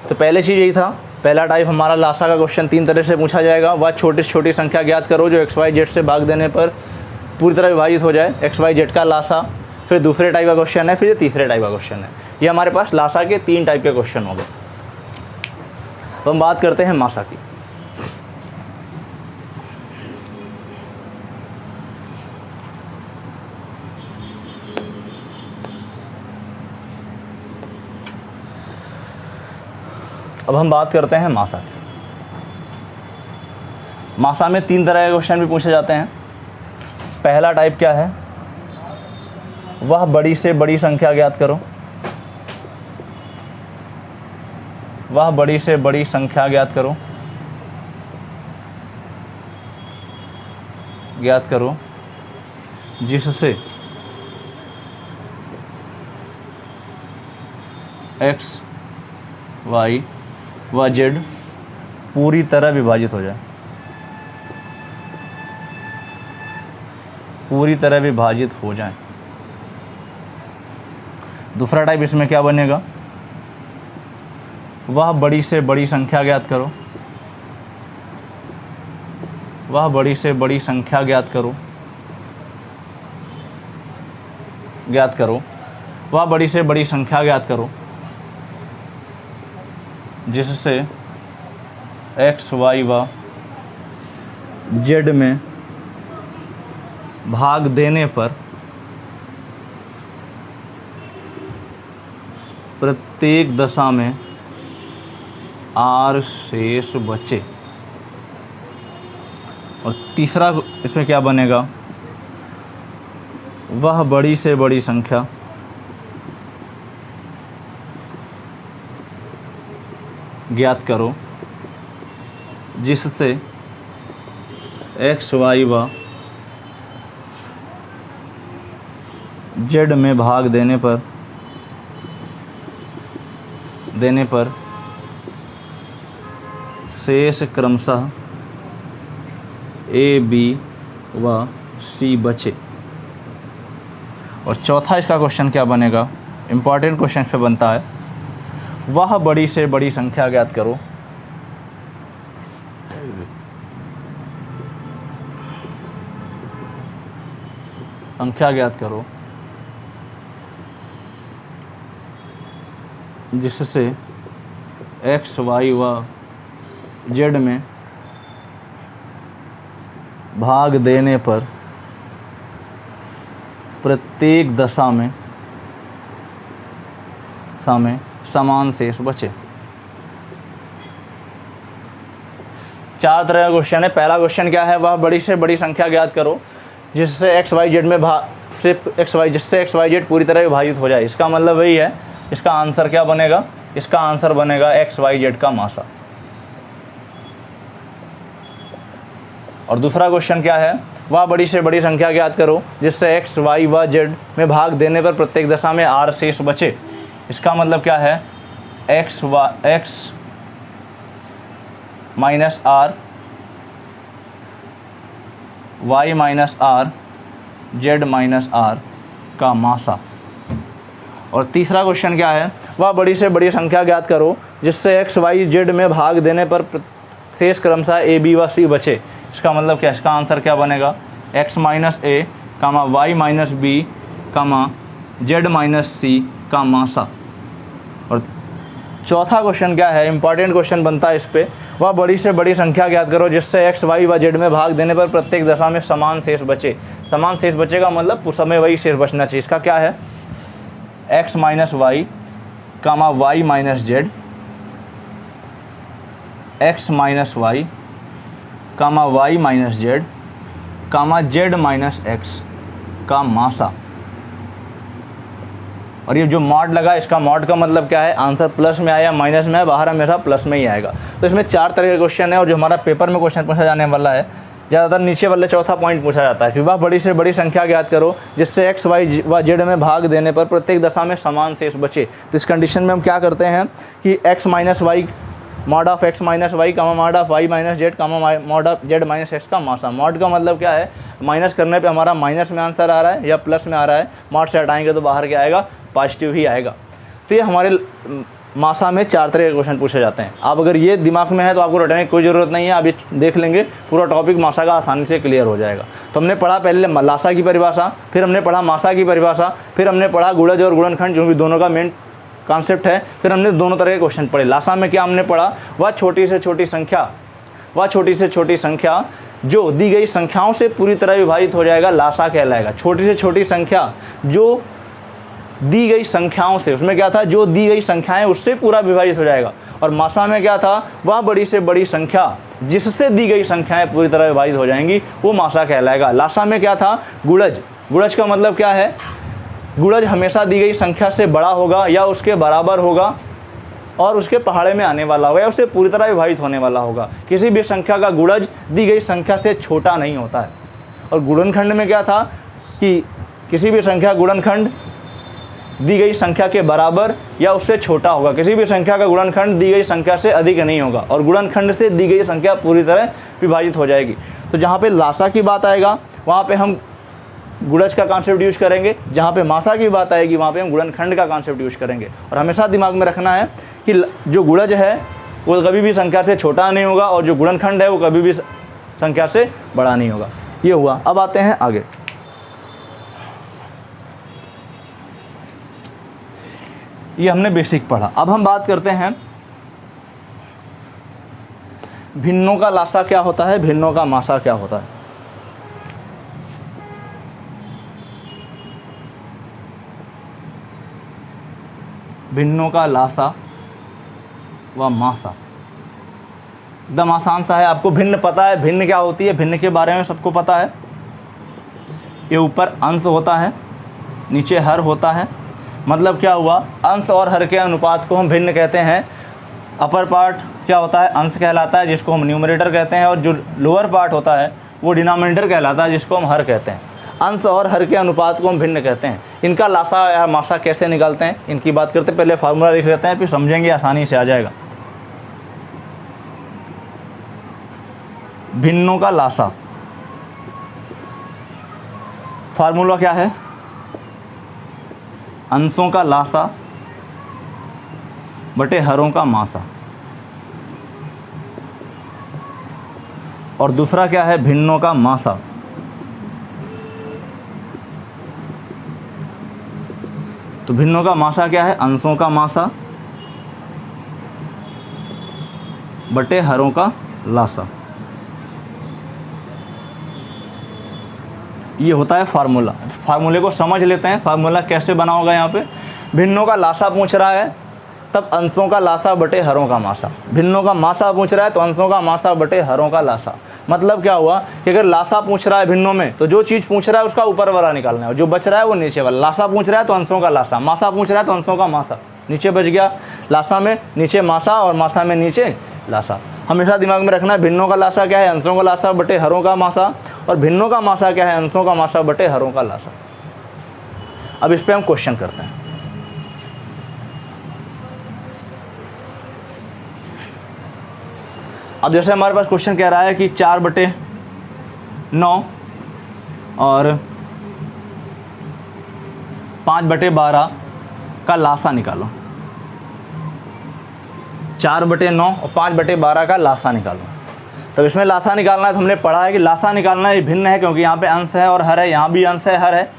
तो पहले चीज़ यही था, पहला टाइप हमारा लासा का क्वेश्चन 3 तरह से पूछा जाएगा। वह छोटी से छोटी संख्या ज्ञात करो जो एक्स वाई जेड से भाग देने पर पूरी तरह विभाजित हो जाए, एक्स वाई जेड का लासा। फिर दूसरे टाइप का क्वेश्चन है, फिर ये तीसरे टाइप का क्वेश्चन है। ये हमारे पास लासा के 3 टाइप के क्वेश्चन हो गए। तो हम बात करते हैं मासा की। अब हम बात करते हैं मासा की। मासा में 3 तरह के क्वेश्चन भी पूछे जाते हैं। पहला टाइप क्या है, वह बड़ी से बड़ी संख्या ज्ञात करो। वह बड़ी से बड़ी संख्या ज्ञात करो जिससे एक्स वाई व जेड पूरी तरह विभाजित हो जाए। दूसरा टाइप इसमें क्या बनेगा, वह बड़ी से बड़ी संख्या ज्ञात करो। वह बड़ी से बड़ी संख्या ज्ञात करो। वह बड़ी से बड़ी संख्या ज्ञात करो जिससे एक्स वाई व जेड में भाग देने पर प्रत्येक दशा में आर शेष बचे। और तीसरा इसमें क्या बनेगा, वह बड़ी से बड़ी संख्या ज्ञात करो जिससे एक्स वाई व जेड में भाग देने पर शेष क्रमशः ए बी व सी बचे। और चौथा इसका क्वेश्चन क्या बनेगा, इम्पॉर्टेंट क्वेश्चन पे बनता है, वह बड़ी से बड़ी संख्या ज्ञात करो जिससे एक्स वाई व जेड में भाग देने पर प्रत्येक दशा में समान शेष बचे। चार तरह का क्वेश्चन है। पहला क्वेश्चन क्या है, वह बड़ी से बड़ी संख्या ज्ञात करो जिससे एक्स वाई जेड में जिससे एक्स वाई जेड पूरी तरह विभाजित हो जाए। इसका मतलब वही है, इसका आंसर क्या बनेगा, इसका आंसर बनेगा एक्स वाई जेड का मासा। और दूसरा क्वेश्चन क्या है, वह बड़ी से बड़ी संख्या ज्ञात करो जिससे एक्स वाई व जेड में भाग देने पर प्रत्येक दशा में आर शेष बचे। इसका मतलब क्या है, x minus R, Y minus R, Z minus R का मासा। और तीसरा क्वेश्चन क्या है, वह बड़ी से बड़ी संख्या ज्ञात करो जिससे एक्स वाई जेड में भाग देने पर शेष क्रमशः ए बी व सी बचे। इसका मतलब क्या, इसका आंसर क्या बनेगा, x minus a comma y minus b comma z minus c का मासा। और चौथा क्वेश्चन क्या है, इंपॉर्टेंट क्वेश्चन बनता है इस पे, वह बड़ी से बड़ी संख्या ज्ञात करो जिससे एक्स वाई व जेड में भाग देने पर प्रत्येक दशा में समान शेष बचे। समान शेष बचेगा मतलब उस समय वही शेष बचना चाहिए। इसका क्या है, x minus Y comma y minus z, x minus Y comma y minus Z comma z minus x का मासा। और ये जो मॉड लगा, इसका मॉड का मतलब क्या है, आंसर प्लस में आया माइनस में है, बाहर हमेशा प्लस में ही आएगा। तो इसमें चार तरह के क्वेश्चन है और जो हमारा पेपर में क्वेश्चन पूछा जाने वाला है, ज़्यादातर नीचे वाले चौथा पॉइंट पूछा जाता है कि वह बड़ी से बड़ी संख्या ज्ञात करो जिससे एक्स वाई व जेड में भाग देने पर प्रत्येक दशा में समान शेष बचे। तो इस कंडीशन में हम क्या करते हैं कि X minus Y mod of X minus Y comma mod of Y minus Z comma mod of Z minus x का मासा। मॉड का मतलब क्या है, माइनस करने पे हमारा माइनस में आंसर आ रहा है या प्लस में आ रहा है, मॉड से हटाएंगे तो बाहर क्या आएगा, पॉजिटिव ही आएगा। तो ये हमारे मासा में चार तरह के क्वेश्चन पूछे जाते हैं। आप अगर ये दिमाग में है तो आपको रटने की कोई ज़रूरत नहीं है, आप ये देख लेंगे पूरा टॉपिक मासा का आसानी से क्लियर हो जाएगा। तो हमने पढ़ा पहले लासा की परिभाषा, फिर हमने पढ़ा मासा की परिभाषा, फिर हमने पढ़ा गुणज और गुणनखंड जो भी दोनों का मेन कॉन्सेप्ट है, फिर हमने दोनों तरह के क्वेश्चन पढ़े। लासा में क्या हमने पढ़ा, वह छोटी से छोटी संख्या जो दी गई संख्याओं से पूरी तरह विभाजित हो जाएगा, लासा कहलाएगा। छोटी से छोटी संख्या जो दी गई संख्याओं से, उसमें क्या था, जो दी गई संख्याएं उससे पूरा विभाजित हो जाएगा। और मासा में क्या था, वह बड़ी से बड़ी संख्या जिससे दी गई संख्याएं पूरी तरह विभाजित हो जाएंगी, वो मासा कहलाएगा। लासा में क्या था, गुणज। गुणज का मतलब क्या है, गुणज हमेशा दी गई संख्या से बड़ा होगा या उसके बराबर होगा और उसके पहाड़े में आने वाला होगा या उससे पूरी तरह विभाजित होने वाला होगा। किसी भी संख्या का गुणज दी गई संख्या से छोटा नहीं होता है। और गुणनखंड में क्या था कि किसी भी संख्या गुणनखंड दी गई संख्या के बराबर या उससे छोटा होगा। किसी भी संख्या का गुणनखंड दी गई संख्या से अधिक नहीं होगा और गुणनखंड से दी गई संख्या पूरी तरह विभाजित हो जाएगी। तो जहाँ पे लासा की बात आएगा वहाँ पे हम गुणज का कॉन्सेप्ट यूज करेंगे, जहाँ पे मासा की बात आएगी वहाँ पे हम गुणनखंड का कॉन्सेप्ट यूज करेंगे। और हमेशा दिमाग में रखना है कि जो गुणज है वो कभी भी संख्या से छोटा नहीं होगा और जो गुणनखंड है वो कभी भी संख्या से बड़ा नहीं होगा। ये हुआ। अब आते हैं आगे। ये हमने बेसिक पढ़ा। अब हम बात करते हैं भिन्नों का लासा क्या होता है, भिन्नों का मासा क्या होता है? भिन्नों का लासा व मासा एकदम आसान सा है। आपको भिन्न पता है, भिन्न क्या होती है, भिन्न के बारे में सबको पता है। ये ऊपर अंश होता है, नीचे हर होता है। मतलब क्या हुआ, अंश और हर के अनुपात को हम भिन्न कहते हैं। अपर पार्ट क्या होता है, अंश कहलाता है, जिसको हम न्यूमरेटर कहते हैं, और जो लोअर पार्ट होता है वो डिनोमिनेटर कहलाता है, जिसको हम हर कहते हैं। अंश और हर के अनुपात को हम भिन्न कहते हैं। इनका लासा या मासा कैसे निकालते हैं, इनकी बात करते हैं। पहले फार्मूला लिख लेते हैं, फिर समझेंगे, आसानी से आ जाएगा। भिन्नों का लासा, फार्मूला क्या है, अंशों का लासा बटे हरों का मासा। और दूसरा क्या है, भिन्नों का मासा तो भिन्नों का मासा क्या है, अंशों का मासा बटे हरों का लासा। ये होता है फार्मूला। फार्मूले को समझ लेते हैं, फार्मूला कैसे बना होगा। यहाँ पे भिन्नों का लासा पूछ रहा है, तब अंशों का लासा बटे हरों का मासा। भिन्नों का मासा पूछ रहा है तो अंशों का मासा बटे हरों का लासा। मतलब क्या हुआ कि अगर लासा पूछ रहा है भिन्नों में, तो जो चीज़ पूछ रहा है उसका ऊपर वाला निकालना है, और जो बच रहा है वो नीचे वाला। लासा पूछ रहा है तो अंशों का लासा, मासा पूछ रहा है तो अंशों का मासा। नीचे बच गया लासा में नीचे मासा, और मासा में नीचे लासा। हमेशा दिमाग में रखना है, भिन्नों का लासा क्या है, अंशों का लासा बटे हरों का मासा, और भिन्नों का मासा क्या है, अंशों का मासा बटे हरों का लासा। अब इस पर हम क्वेश्चन करते हैं। अब जैसे हमारे पास क्वेश्चन कह रहा है कि 4/9 और 5/12 का लासा निकालो। 4/9 और 5/12 का लासा निकालो। तो इसमें लासा निकालना है, तो हमने पढ़ा है कि लासा निकालना है भिन्न है, क्योंकि यहाँ पे अंश है और हर है, यहाँ भी अंश है हर है,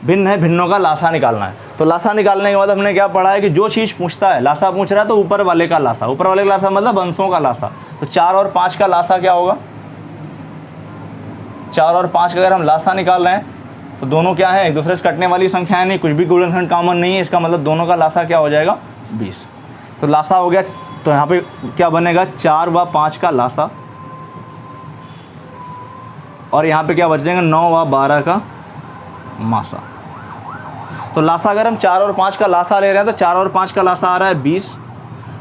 भिन्न है, भिन्नों का लासा निकालना है। तो लासा निकालने के बाद हमने क्या पढ़ा है कि जो चीज़ पूछता है, लासा पूछ रहा है तो ऊपर वाले का लासा, ऊपर वाले का लासा मतलब अंशों का लासा। तो 4 और 5 का लासा क्या होगा, 4 और 5 का अगर हम लासा निकाल रहे हैं तो दोनों क्या है, एक दूसरे से कटने वाली संख्या है, नहीं, कुछ भी गुणनखंड कॉमन नहीं है, इसका मतलब दोनों का लासा क्या हो जाएगा, 20। तो लासा हो गया, तो यहाँ पे क्या बनेगा, 4 व 5 का लासा, और यहाँ पे क्या बच जाएगा, 9 व 12 का मासा। तो लासा अगर हम 4 और 5 का लासा ले रहे हैं तो 4 और 5 का लासा आ रहा है 20।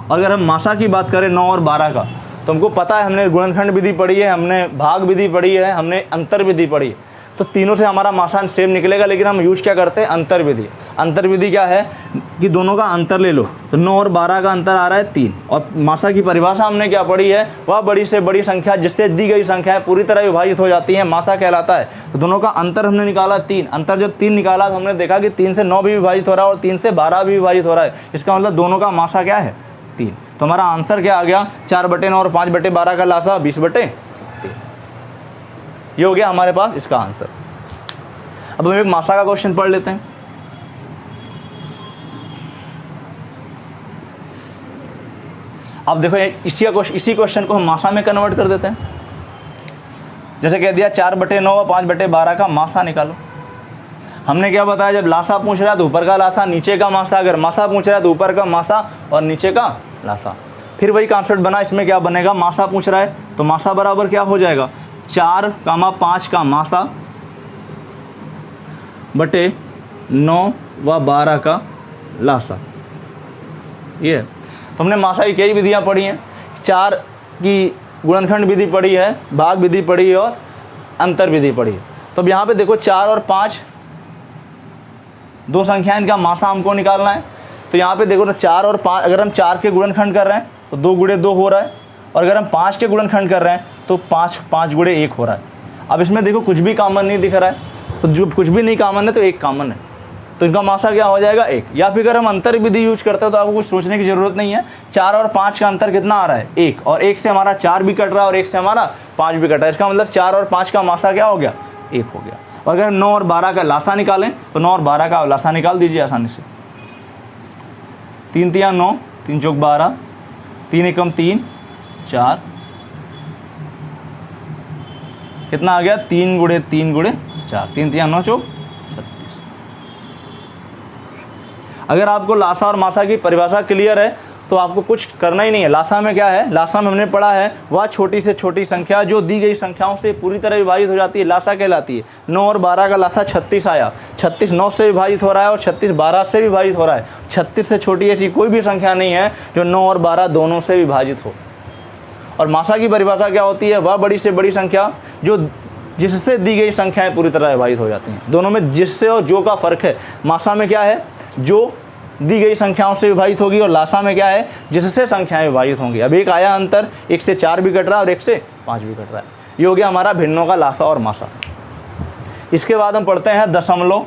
और अगर हम मासा की बात करें 9 और 12 का, तो हमको पता है, हमने गुणनखंड विधि पढ़ी है, हमने भाग विधि पढ़ी है, हमने अंतर विधि पढ़ी है, तो तीनों से हमारा मासा सेम निकलेगा। लेकिन हम यूज क्या करते हैं, अंतर विधि। अंतर विधि क्या है कि दोनों का अंतर ले लो, तो 9 और 12 का अंतर आ रहा है 3। और मासा की परिभाषा हमने क्या पढ़ी है, वह बड़ी से बड़ी संख्या जिससे दी गई संख्या पूरी तरह विभाजित हो जाती है, मासा कहलाता है। तो दोनों का अंतर हमने निकाला 3। अंतर जब 3 निकाला तो हमने देखा कि 3 से 9 भी विभाजित हो रहा है और 3 से 12 भी विभाजित हो रहा है। इसका मतलब दोनों का मासा क्या है, 3। तो हमारा आंसर क्या आ गया, 4/9 और 5/12 का लासा 20/3। ये हो गया हमारे पास इसका आंसर। अब हम एक मासा का क्वेश्चन पढ़ लेते हैं। अब देखो इसी क्वेश्चन को हम मासा में कन्वर्ट कर देते हैं। जैसे कह दिया 4/9 और 5/12 का मासा निकालो। हमने क्या बताया, जब लासा पूछ रहा है तो ऊपर का लासा नीचे का मासा, अगर मासा पूछ रहा है तो ऊपर का मासा और नीचे का लासा। फिर वही कॉन्सेप्ट बना, इसमें क्या बनेगा, मासा पूछ रहा है तो मासा बराबर क्या हो जाएगा, 4, 5 का मासा बटे 9 व 12 का लासा। ये तो हमने मासा की कई विधियाँ पढ़ी हैं। 4 की गुणनखंड विधि पढ़ी है, भाग विधि पढ़ी है और अंतर विधि पढ़ी है। तो अब यहाँ पे देखो 4 और 5 दो संख्या, इनका मासा हमको निकालना है। तो यहाँ पे देखो ना 4 और 5, अगर हम 4 के गुणनखंड कर रहे हैं तो 2 × 2 हो रहा है, और अगर हम 5 के गुणनखंड कर रहे हैं तो 5 × 1 हो रहा है। अब इसमें देखो कुछ भी कॉमन नहीं दिख रहा है, तो जो कुछ भी नहीं कॉमन है तो 1 कॉमन है, तो इनका मासा क्या हो जाएगा, 1। या फिर अगर हम अंतर विधि यूज करते हैं तो आपको कुछ सोचने की ज़रूरत नहीं है। 4 और 5 का अंतर कितना आ रहा है, 1, और 1 से हमारा 4 भी कट रहा है और 1 से हमारा 5 भी कट रहा है। इसका मतलब 4 और 5 का मासा क्या हो गया, 1 हो गया। और अगर 9 और 12 का लासा निकालें तो 9 और 12 का लासा निकाल दीजिए आसानी से। 3 × 3 = 9, 3 × 4 = 12, 3 × 1 = 3, 4, कितना आ गया 3 गुणे 3 गुणे 4, 3 3 9 चौक 36। अगर आपको लासा और मासा की परिभाषा क्लियर है तो आपको कुछ करना ही नहीं है। लासा में क्या है, लासा में हमने पढ़ा है वह छोटी से छोटी संख्या जो दी गई संख्याओं से पूरी तरह विभाजित हो जाती है, लासा कहलाती है। 9 और 12 का लासा 36 आया, 36 9 से विभाजित हो रहा है और 36 12 से विभाजित हो रहा है। 36 से छोटी ऐसी कोई भी संख्या नहीं है जो 9 और 12 दोनों से विभाजित हो। और मासा की परिभाषा क्या होती है, वह बड़ी से बड़ी संख्या जो जिससे दी गई संख्याएं पूरी तरह विभाजित हो जाती हैं। दोनों में जिससे और जो का फर्क है, मासा में क्या है जो दी गई संख्याओं से विभाजित होगी और लासा में क्या है जिससे संख्याएं विभाजित होंगी। अब एक आया अंतर, 1 से 4 भी कट रहा है और 1 से 5 भी कट रहा है। ये हो गया हमारा भिन्नों का लासा और मासा। इसके बाद हम पढ़ते हैं दशमलव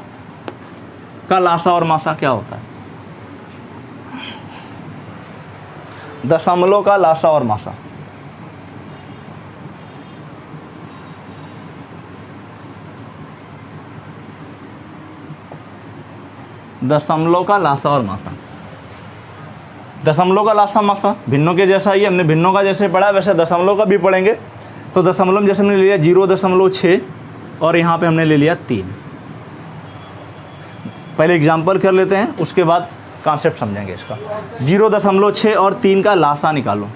का लासा और मासा क्या होता है। दशमलव का लासा और मासा, दशमलव का लासा और मासा। दशमलव का लासा मासा भिन्नों के जैसा ही, हमने भिन्नों का जैसे पढ़ा वैसे दशमलव का भी पढ़ेंगे। तो दशमलव जैसे हमने ले लिया 0.6 और यहाँ पे हमने ले लिया 3। पहले एग्जाम्पल कर लेते हैं, उसके बाद कॉन्सेप्ट समझेंगे इसका। 0.6 और 3 का लासा निकालो।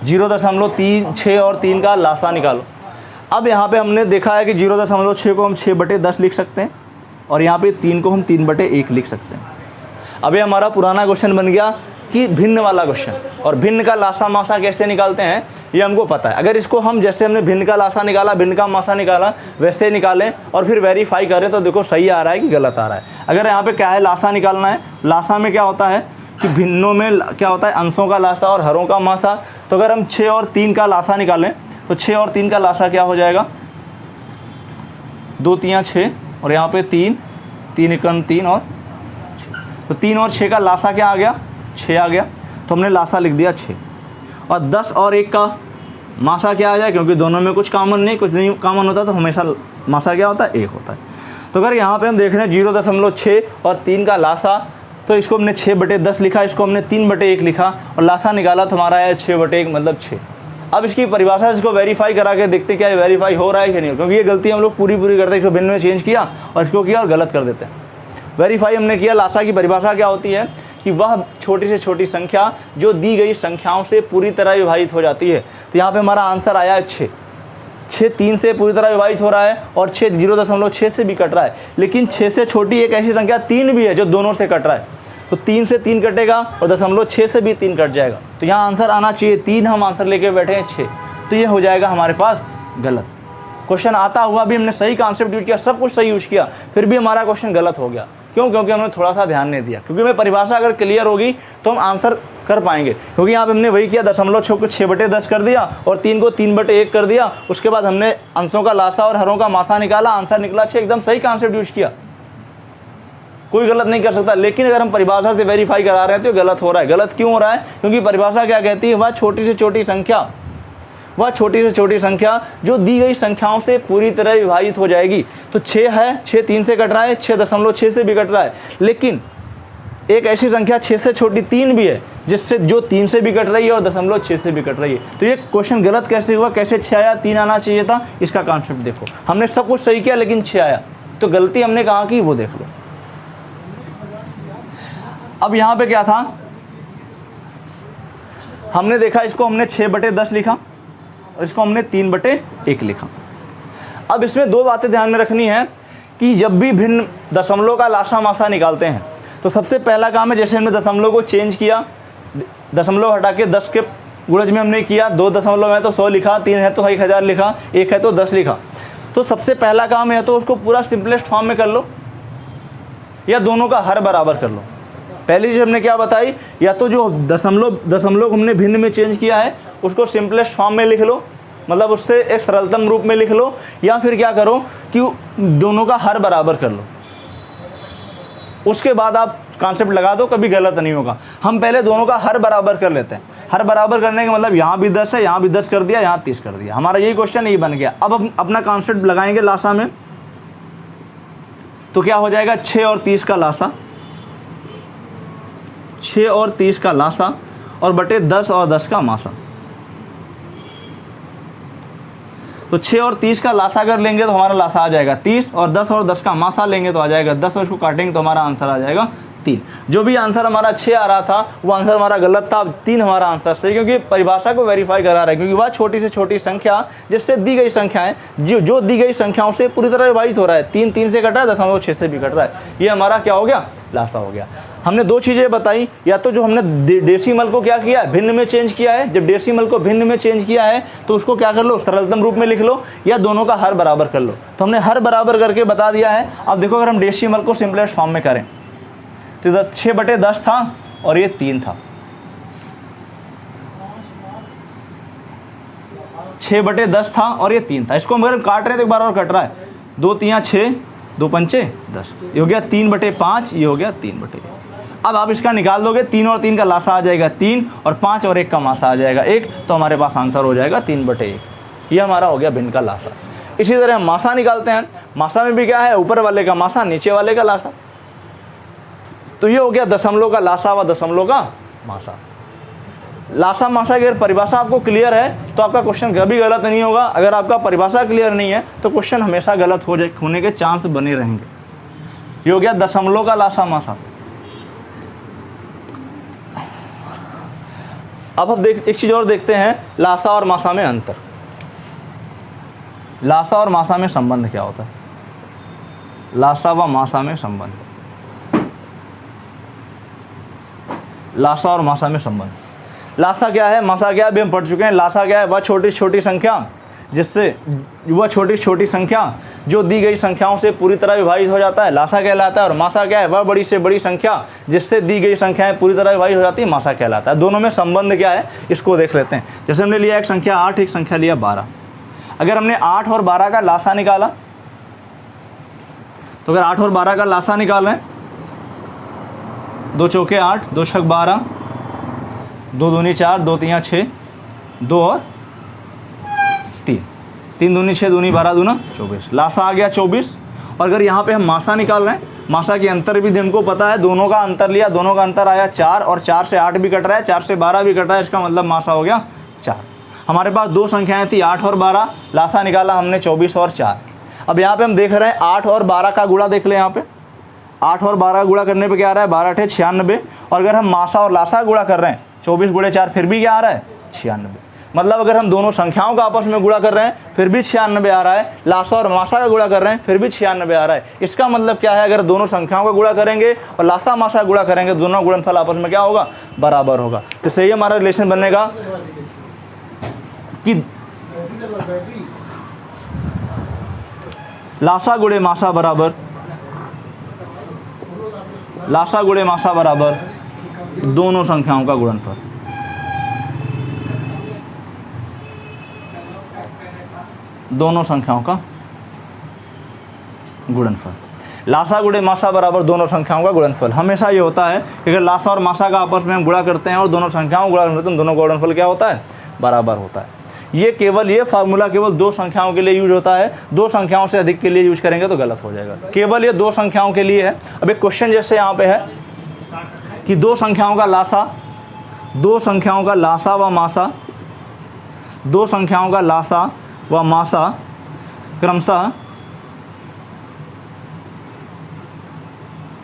0.6 और 3 का लासा निकालो। अब यहाँ पे हमने देखा है कि 0.6 को हम 6/10 लिख सकते हैं और यहाँ पे 3 को हम 3/1 लिख सकते हैं। अब ये हमारा पुराना क्वेश्चन बन गया कि भिन्न वाला क्वेश्चन। और भिन्न का लासा मासा कैसे निकालते हैं ये हमको पता है। अगर इसको हम जैसे हमने भिन्न का लासा निकाला, भिन्न का मासा निकाला, वैसे निकालें और फिर वेरीफाई करें तो देखो सही आ रहा है कि गलत आ रहा है। अगर यहाँ पे क्या है, लासा निकालना है। लासा में क्या होता है कि भिन्नों में क्या होता है, अंशों का लासा और हरों का मासा। तो अगर हम 6 और 3 का लासा निकालें तो 6 और 3 का लासा क्या हो जाएगा, 2 3 6 और यहाँ पे 3 3 1 3 और 6। तो 3 और 6 का लासा क्या आ गया, 6 आ गया। तो हमने लासा लिख दिया 6। और 10 और 1 का मासा क्या आ जाए, क्योंकि दोनों में कुछ कॉमन नहीं, कुछ नहीं कॉमन होता तो हमेशा मासा क्या होता है, 1 होता है। तो अगर यहाँ पे हम देख रहे हैं 0.6 और 3 का लासा, तो इसको हमने 6/10 लिखा, इसको हमने 3/1 लिखा और लासा निकाला तो हमारा है 6/1 मतलब 6। अब इसकी परिभाषा इसको वेरीफाई करा के देखते क्या ये वेरीफाई हो रहा है कि नहीं, क्योंकि ये गलती हम लोग पूरी करते हैं। इसको भिन्न में चेंज किया और इसको किया और गलत कर देते हैं। वेरीफाई हमने किया। लासा की परिभाषा क्या होती है कि वह छोटी से छोटी संख्या जो दी गई संख्याओं से पूरी तरह विभाजित हो जाती है। तो यहाँ पे हमारा आंसर आया है 6। 6 3 से पूरी तरह विभाजित हो रहा है और 6 0.6 से भी कट रहा है। लेकिन 6 से छोटी एक ऐसी संख्या 3 भी है जो दोनों से कट रहा है। तो 3 से 3 कटेगा और 0.6 से भी 3 कट जाएगा। तो यहाँ आंसर आना चाहिए 3, हम आंसर लेके बैठे हैं 6। तो ये हो जाएगा हमारे पास गलत। क्वेश्चन आता हुआ भी हमने सही कॉन्सेप्ट यूज किया, सब कुछ सही यूज किया, फिर भी हमारा क्वेश्चन गलत हो गया। क्यों? क्योंकि हमने थोड़ा सा ध्यान नहीं दिया। क्योंकि मैं परिभाषा अगर क्लियर होगी तो हम आंसर कर पाएंगे। क्योंकि यहाँ पे हमने वही किया, 0.6 को 6/10 कर दिया और 3 को 3/1 कर दिया। उसके बाद हमने अंशों का लासा और हरों का मासा निकाला, आंसर निकला 6। एकदम सही कॉन्सेप्ट यूज किया, कोई गलत नहीं कर सकता। लेकिन अगर हम परिभाषा से वेरीफाई करा रहे हैं तो गलत हो रहा है। गलत क्यों हो रहा है? क्योंकि परिभाषा क्या कहती है, वह छोटी से छोटी संख्या, वह छोटी से छोटी संख्या जो दी गई संख्याओं से पूरी तरह विभाजित हो जाएगी। तो 6 है, 6 3 से कट रहा है, 6.6 से भी कट रहा है। लेकिन एक ऐसी संख्या 6 से छोटी 3 भी है जिससे जो 3 से भी कट रही है और 0.6 से भी कट रही है। तो ये क्वेश्चन गलत कैसे हुआ? कैसे 6 आया? 3 आना चाहिए था। इसका कॉन्सेप्ट देखो, हमने सब कुछ सही किया लेकिन 6 आया। तो गलती हमने कहाँ की वो देख लो। अब यहाँ पे क्या था, हमने देखा इसको हमने 6/10 लिखा और इसको हमने 3/1 लिखा। अब इसमें 2 बातें ध्यान में रखनी है कि जब भी भिन्न दशमलव का लासा मासा निकालते हैं तो सबसे पहला काम है, जैसे हमने दशमलव को चेंज किया, दशमलव हटा के 10 के गुणज में हमने किया। 2 दशमलव है तो 100 लिखा, 3 है तो 1000 लिखा, 1 है तो 10 लिखा। तो सबसे पहला काम है तो उसको पूरा सिंपलेस्ट फॉर्म में कर लो या दोनों का हर बराबर कर लो। पहली चीज हमने क्या बताई, या तो जो दशमलव हमने भिन्न में चेंज किया है उसको सिंपलेस्ट फॉर्म में लिख लो, मतलब उससे एक सरलतम रूप में लिख लो, या फिर क्या करो कि दोनों का हर बराबर कर लो। उसके बाद आप कॉन्सेप्ट लगा दो, कभी गलत नहीं होगा। हम पहले दोनों का हर बराबर कर लेते हैं। हर बराबर करने का मतलब यहाँ भी 10 है, यहाँ भी 10 कर दिया, यहाँ 30 कर दिया। हमारा यही क्वेश्चन यही बन गया। अब हम अपना कॉन्सेप्ट लगाएंगे लासा में, तो क्या हो जाएगा 6 और 30 का लासा, 6 और 30 का लासा और बटे 10 और 10 का मासा। तो 6 और 30 का लासा अगर लेंगे तो हमारा लासा आ जाएगा 30, और 10 और 10 का मासा लेंगे तो आ जाएगा 10, और इसको काटेंगे तो हमारा आंसर आ जाएगा 3। जो भी आंसर हमारा 6 आ रहा था वो आंसर हमारा गलत था, 3 हमारा आंसर सही, क्योंकि परिभाषा को वेरीफाई करा रहा है, क्योंकि वह छोटी से छोटी संख्या जिससे दी गई संख्याएं जो दी गई संख्याओं से पूरी तरह विभाजित हो रहा है। 3 3 से कट रहा है, 0.6 से भी कट रहा है, ये हमारा क्या हो गया, लासा हो गया। हमने 2 चीज़ें बताई, या तो जो हमने डेसिमल को क्या किया है, भिन्न में चेंज किया है। जब डेसिमल को भिन्न में चेंज किया है तो उसको क्या कर लो, सरलतम रूप में लिख लो, या दोनों का हर बराबर कर लो। तो हमने हर बराबर करके बता दिया है। अब देखो अगर हम डेसिमल को सिंपलेस्ट फॉर्म में करें तो 6/10 था और ये 3 था, 6/10 था और ये 3 था। इसको हम अगर काट रहे हैं तो एक बार और कट रहा है, 2 3 6, 2 5 10, ये हो गया 3/5, ये हो गया 3/1। अब आप इसका निकाल दोगे, 3 और 3 का लासा आ जाएगा 3, और 5 और 1 का मासा आ जाएगा 1, तो हमारे पास आंसर हो जाएगा 3/1। ये हमारा हो गया भिन्न का लासा। इसी तरह हम मासा निकालते हैं। मासा में भी क्या है, ऊपर वाले का मासा, नीचे वाले का लासा। तो ये हो गया दशमलव का लासा व दशमलव का मासा। लासा मासा की अगर परिभाषा आपको क्लियर है तो आपका क्वेश्चन कभी गलत नहीं होगा। अगर आपका परिभाषा क्लियर नहीं है तो क्वेश्चन हमेशा गलत होने के चांस बने रहेंगे। ये हो गया दशमलव का लासा मासा। अब हम एक चीज़ और देखते हैं, लासा और मासा में अंतर। लासा और मासा में संबंध क्या होता है, लासा व मासा में संबंध, लासा और मासा में संबंध। लासा क्या है, मासा क्या है, अभी हम पढ़ चुके हैं। लासा क्या है, वह छोटी छोटी संख्या जिससे वह छोटी छोटी संख्या जो दी गई संख्याओं से पूरी तरह विभाजित हो जाता है, लासा कहलाता है। और मासा क्या है, वह बड़ी से बड़ी संख्या जिससे दी गई संख्याएं पूरी तरह विभाजित हो जाती है, मासा कहलाता है। दोनों में संबंध क्या है इसको देख लेते हैं। जैसे हमने लिया एक संख्या 8, एक संख्या लिया 12। अगर हमने 8 और 12 का लासा निकाला, तो अगर 8 और 12 का लासा निकाल रहे हैं, 2 चौके 8, 2 छक 12, 2 दूनी 4, 2 तियाँ 6, 2 और 3, 3 दूनी 6, दूनी 12, दूना 24, लासा आ गया 24। और अगर यहाँ पे हम मासा निकाल रहे हैं, मासा की अंतर भी हमको पता है, दोनों का अंतर लिया, दोनों का अंतर आया 4, और 4 से 8 भी कट रहा है, 4 से 12 भी कट रहा है, इसका मतलब मासा हो गया 4। हमारे पास 2 संख्याएँ थी 8 और 12, लासा निकाला हमने 24 और 4। अब यहाँ पे हम देख रहे हैं 8 और 12 का गुणा देख लें। यहाँ पे 8 और 12 गुणा करने पे क्या आ रहा है, 12 × 96। और अगर हम मासा और लासा गुणा कर रहे हैं 24 × 4, फिर भी क्या आ रहा है 96। मतलब अगर हम दोनों संख्याओं का आपस में गुणा कर रहे हैं फिर भी 96 आ रहा है, लासा और मासा का गुणा कर रहे हैं फिर भी 96 आ रहा है। इसका मतलब क्या है, अगर दोनों संख्याओं का गुणा करेंगे और लासा मासा गुणा करेंगे तो दोनों गुणनफल आपस में क्या होगा, बराबर होगा। तो सही हमारा रिलेशन बनेगा कि लासा गुणे मासा बराबर, लासा गुणे मासा बराबर दोनों संख्याओं का गुणनफल। दोनों संख्याओं का गुणनफल, लासा गुणे मासा बराबर दोनों संख्याओं का गुणनफल। हमेशा ये होता है कि अगर लासा और मासा का आपस में हम गुणा करते हैं और दोनों संख्याओं को गुणा करते हैं तो दोनों का गुणनफल क्या होता है, बराबर होता है। ये फार्मूला केवल 2 संख्याओं के लिए यूज होता है, 2 संख्याओं से अधिक के लिए यूज करेंगे तो गलत हो जाएगा। केवल ये 2 संख्याओं के लिए है। अब एक क्वेश्चन जैसे यहाँ पे है कि 2 संख्याओं का लासा, 2 संख्याओं का लासा व मासा, 2 संख्याओं का लासा व मासा क्रमशः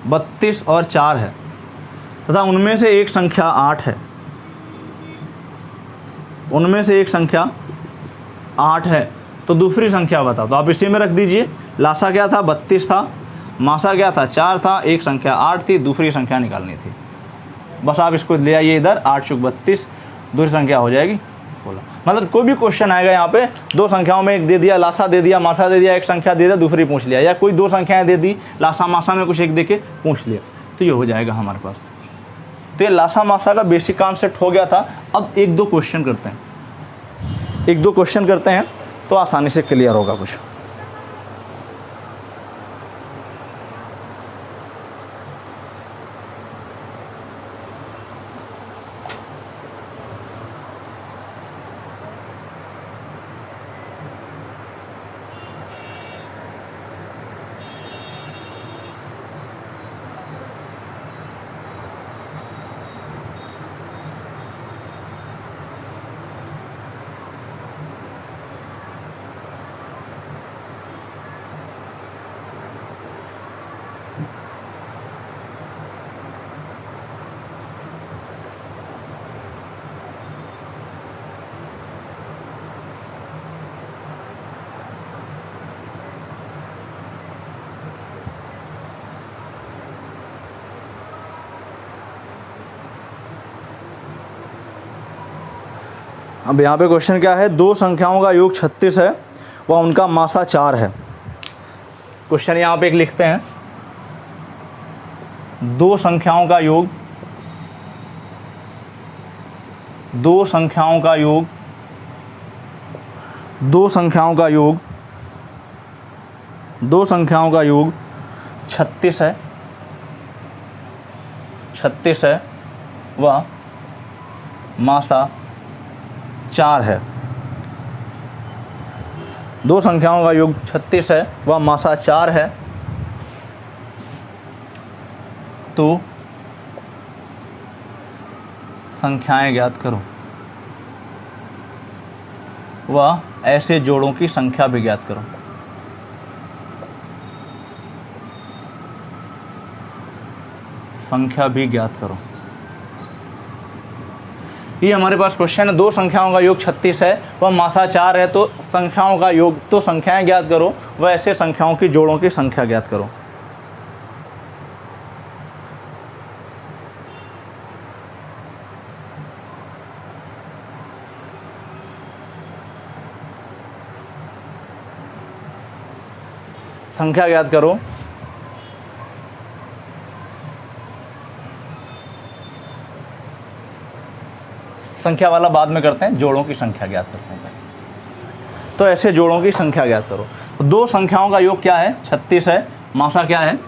32 और 4 है तथा उनमें से एक संख्या 8 है। उनमें से एक संख्या 8 है तो दूसरी संख्या बताओ। तो आप इसी में रख दीजिए, लासा क्या था 32 था, मासा क्या था 4 था, एक संख्या 8 थी, दूसरी संख्या निकालनी थी। बस आप इसको ले आइए इधर, 8 × 32, दूसरी संख्या हो जाएगी 16। मतलब कोई भी क्वेश्चन आएगा यहाँ पे 2 संख्याओं में एक दे दिया, लासा दे दिया, मासा दे दिया, एक संख्या दे दिया, दूसरी पूछ लिया, या कोई 2 संख्याएं दे दी, लासा मासा में कुछ एक दे के पूछ लिया, तो ये हो जाएगा हमारे पास। तो ये लासा मासा का बेसिक कॉन्सेप्ट हो गया था। अब 1-2 क्वेश्चन करते हैं, 1-2 क्वेश्चन करते हैं तो आसानी से क्लियर होगा कुछ। अब यहाँ पे क्वेश्चन क्या है, दो संख्याओं का योग 36 है व उनका मासा 4 है। क्वेश्चन यहाँ पे एक लिखते हैं, दो संख्याओं का योग, दो संख्याओं का योग, दो संख्याओं का योग, दो संख्याओं का योग 36 है, 36 है व मासा 4 है। दो संख्याओं का योग 36 है व मासा 4 है, तो संख्याएं ज्ञात करो व ऐसे जोड़ों की संख्या भी ज्ञात करो। संख्या भी ज्ञात करो। ये हमारे पास क्वेश्चन है, दो संख्याओं का योग 36 है वह मासा 4 है, तो संख्याओं का योग, तो संख्याएं ज्ञात करो व ऐसे संख्याओं की जोड़ों की संख्या ज्ञात करो। संख्या ज्ञात करो। संख्या वाला बाद में करते हैं, जोड़ों की संख्या ज्ञात करते हैं। तो ऐसे जोड़ों की संख्या ज्ञात करो। तो दो संख्याओं का योग क्या है, 36 है, मासा क्या है,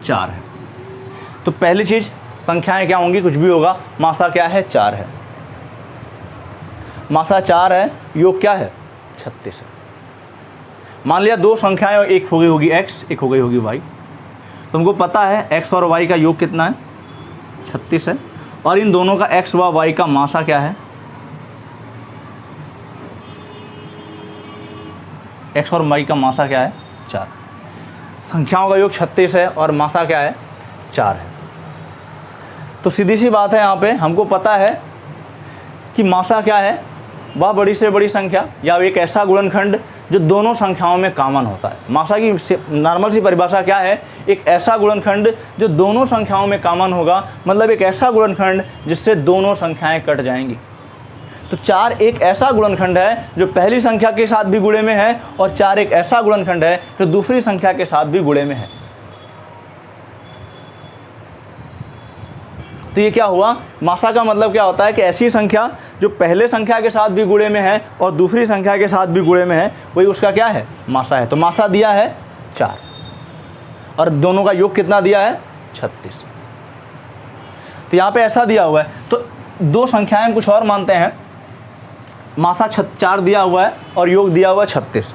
4 है। तो पहली चीज़, संख्याएं क्या होंगी, कुछ भी होगा, मासा क्या है, 4 है। मासा 4 है, योग क्या है, 36 है। मान लिया दो संख्याएं, एक हो गई होगी x, एक हो गई होगी y। तो हमको पता है x और y का योग कितना है, 36 है, और इन दोनों का x व y का मासा क्या है, x और y का मासा क्या है, 4। संख्याओं का योग 36 है और मासा क्या है, 4 है। तो सीधी सी बात है, यहाँ पे हमको पता है कि मासा क्या है, वह बड़ी से बड़ी संख्या या एक ऐसा गुणनखंड जो दोनों संख्याओं में कॉमन होता है। मासा की नॉर्मल सी परिभाषा क्या है, एक ऐसा गुणनखंड जो दोनों संख्याओं में कॉमन होगा, मतलब एक ऐसा गुणनखंड जिससे दोनों संख्याएं कट जाएंगी। तो 4 एक ऐसा गुणनखंड है जो पहली संख्या के साथ भी गुणे में है, और 4 एक ऐसा गुणनखंड है जो दूसरी संख्या के साथ भी गुणे में है। तो ये क्या हुआ, मासा का मतलब क्या होता है कि ऐसी संख्या जो पहले संख्या के साथ भी गुणे में है और दूसरी संख्या के साथ भी गुणे में है, वही उसका क्या है, मासा है। तो मासा दिया है 4 और दोनों का योग कितना दिया है, 36। तो यहाँ पे ऐसा दिया हुआ है, तो दो संख्याएं कुछ और मानते हैं, मासा 4 दिया हुआ है और योग दिया हुआ है 36।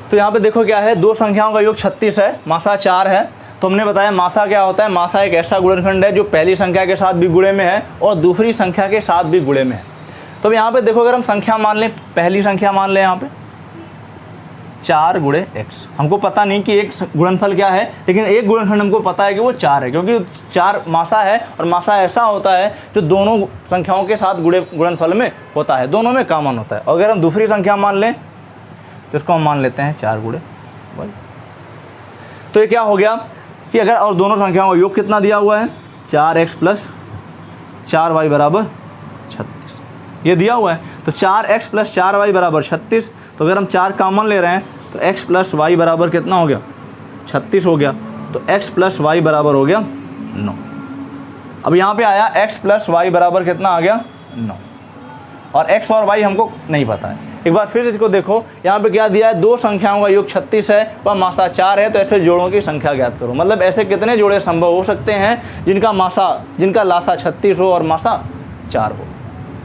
तो यहाँ पे देखो क्या है, दो संख्याओं का योग 36 है, मासा 4 है। तो हमने बताया मासा क्या होता है, मासा एक ऐसा गुणनखंड है जो पहली संख्या के साथ भी गुणे में है और दूसरी संख्या के साथ भी गुणे में है। तो यहाँ पे देखो, अगर हम संख्या मान लें, पहली संख्या मान लें यहाँ पे 4 गुणे x, हमको पता नहीं कि एक गुणनफल क्या है, लेकिन एक गुणनखंड हमको पता है कि वो 4 है, क्योंकि 4 मासा है और मासा ऐसा होता है जो दोनों संख्याओं के साथ गुणनफल में होता है, दोनों में कॉमन होता है। और अगर हम दूसरी संख्या मान लें तो इसको हम मान लेते हैं 4 गुणे y। तो ये क्या हो गया कि अगर, और दोनों संख्याओं का योग कितना दिया हुआ है, 4x प्लस 4y बराबर 36, ये दिया हुआ है। तो 4x प्लस 4y बराबर 36। तो अगर हम 4 कॉमन ले रहे हैं तो x प्लस वाई बराबर कितना हो गया, 36 हो गया। तो x प्लस वाई बराबर हो गया 9। अब यहाँ पे आया x प्लस वाई बराबर कितना आ गया, 9, और x और y हमको नहीं पता है। एक बार फिर से इसको देखो, यहाँ पे क्या दिया है, दो संख्याओं का योग 36 है व मासा 4 है, तो ऐसे जोड़ों की संख्या ज्ञात करो। मतलब ऐसे कितने जोड़े संभव हो सकते हैं जिनका लासा 36 हो और मासा 4 हो।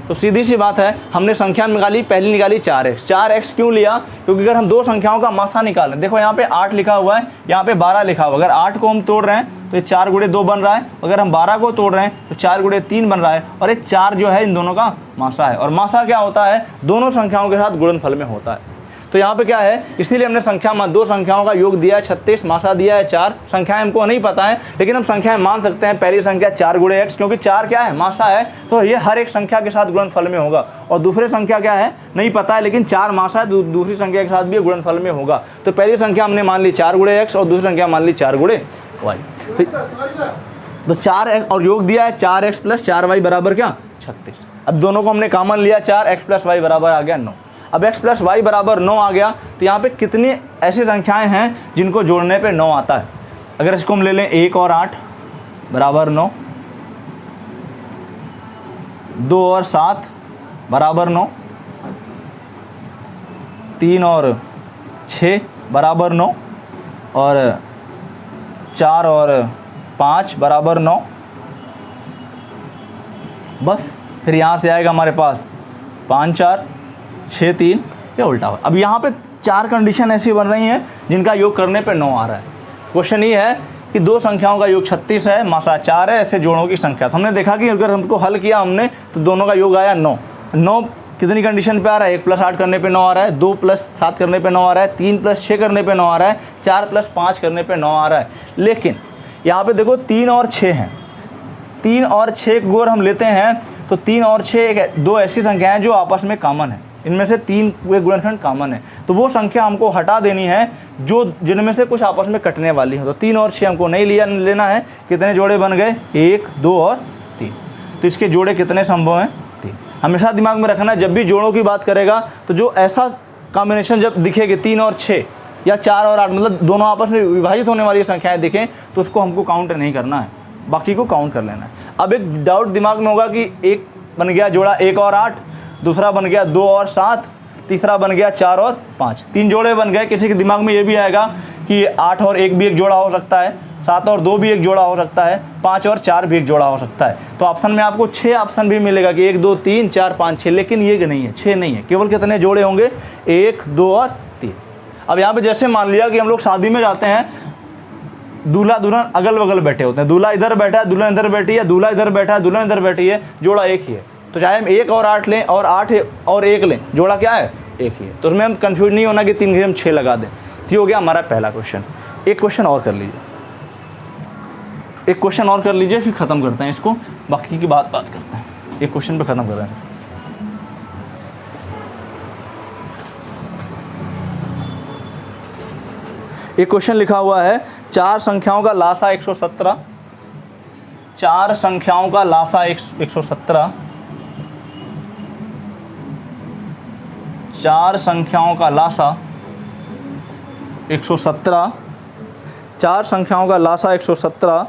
तो सीधी सी बात है, हमने संख्या निकाली, पहली निकाली 4x। 4x क्यों लिया, क्योंकि अगर हम दो संख्याओं का मासा निकालें, देखो यहाँ पे 8 लिखा हुआ है, यहाँ पे 12 लिखा हुआ है। अगर 8 को हम तोड़ रहे हैं तो ये 4 गुणे 2 बन रहा है, अगर हम 12 को तोड़ रहे हैं तो 4 गुणे 3 बन रहा है, और ये 4 जो है इन दोनों का मासा है। और मासा क्या होता है, दोनों संख्याओं के साथ गुणनफल में होता है। तो यहाँ पे क्या है, इसीलिए हमने संख्या दो संख्याओं का योग दिया है 36, मासा दिया है 4। संख्याएं हमको नहीं पता है लेकिन हम संख्याएं मान सकते हैं। पहली संख्या 4 गुणे x, क्योंकि 4 क्या है, मासा है, तो ये हर एक संख्या के साथ गुणनफल में होगा। और दूसरी संख्या क्या है, नहीं पता है, लेकिन 4 मासा है, दूसरी संख्या के साथ भी गुणनफल में होगा। तो पहली संख्या हमने मान ली 4 गुणे x और दूसरी संख्या मान ली 4 गुणे y। तो 4x और योग दिया है 4x प्लस 4y बराबर क्या, 36। अब दोनों को हमने कॉमन लिया, 4x प्लस वाई बराबर आ गया 9। अब x प्लस वाई बराबर 9 आ गया, तो यहाँ पे कितनी ऐसी संख्याएं हैं जिनको जोड़ने पे 9 आता है। अगर इसको हम ले लें 1 और 8 बराबर 9, 2 और 7 बराबर 9, 3 और 6 बराबर 9, और 4 और 5 बराबर 9। बस फिर यहाँ से आएगा हमारे पास 5 4 6 3, ये उल्टा हुआ। अब यहाँ पे 4 कंडीशन ऐसी बन रही हैं जिनका योग करने पे 9 आ रहा है। क्वेश्चन ये है कि दो संख्याओं का योग 36 है, मासा 4 है, ऐसे जोड़ों की संख्या। तो हमने देखा कि अगर हमको हल किया हमने तो दोनों का योग आया 9। 9 कितनी कंडीशन पे आ रहा है, 1 प्लस 8 करने पे 9 आ रहा है, 2 प्लस 7 करने पे 9 आ रहा है, 3 प्लस 6 करने पे 9 आ रहा है, 4 प्लस 5 करने पे 9 आ रहा है। लेकिन यहाँ पे देखो 3 और 6 हैं, 3 और 6 को अगर हम लेते हैं तो 3 और 6 दो ऐसी संख्याएं जो आपस में कॉमन है। इनमें से 3 गुणनखंड कॉमन है, तो वो संख्या हमको हटा देनी है जो जिनमें से कुछ आपस में कटने वाली हो। तो 3 और 6 हमको नहीं लेना है। कितने जोड़े बन गए, 1 2 और 3। तो इसके जोड़े कितने संभव हैं, 3। हमेशा दिमाग में रखना, जब भी जोड़ों की बात करेगा तो जो ऐसा कॉम्बिनेशन जब दिखेगी 3 और 6 या 4 और 8, मतलब दोनों आपस में विभाजित होने वाली संख्याएँ दिखें, तो उसको हमको काउंट नहीं करना है, बाकी को काउंट कर लेना है। अब एक डाउट दिमाग में होगा कि एक बन गया जोड़ा 1 और 8, दूसरा बन गया 2 और 7, तीसरा बन गया 4 और 5, 3 जोड़े बन गए। किसी के दिमाग में ये भी आएगा कि 8 और 1 भी एक जोड़ा हो सकता है, 7 और 2 भी एक जोड़ा हो सकता है, 5 और 4 भी एक जोड़ा हो सकता है। तो ऑप्शन में आपको 6 ऑप्शन भी मिलेगा कि 1 2 3 4 5 6, लेकिन ये नहीं है, 6 नहीं है। केवल कितने जोड़े होंगे, 1 2 और 3। अब यहाँ पे जैसे मान लिया कि हम लोग शादी में जाते हैं, दूल्हा दुल्हन अगल बगल बैठे होते हैं, दूल्हा इधर बैठा है, दुल्हन इधर बैठी है, दूल्हा इधर बैठा है, दुल्हन इधर बैठी है, जोड़ा एक ही है। तो चाहे हम 1 और 8 लें और 8 और 1 लें, जोड़ा क्या है, एक ही है। तो उसमें हम कंफ्यूज नहीं होना कि 3 के हम 6 लगा दें। तो हो गया हमारा पहला क्वेश्चन। एक क्वेश्चन और कर लीजिए, एक क्वेश्चन और कर लीजिए, फिर ख़त्म करते हैं इसको, बाकी की बात करते हैं। एक क्वेश्चन पे ख़त्म कर रहे हैं। एक क्वेश्चन लिखा हुआ है, 4 संख्याओं का लासा 117, 4 संख्याओं का लासा 117, 4 संख्याओं का लासा 117, 4 संख्याओं का लासा 117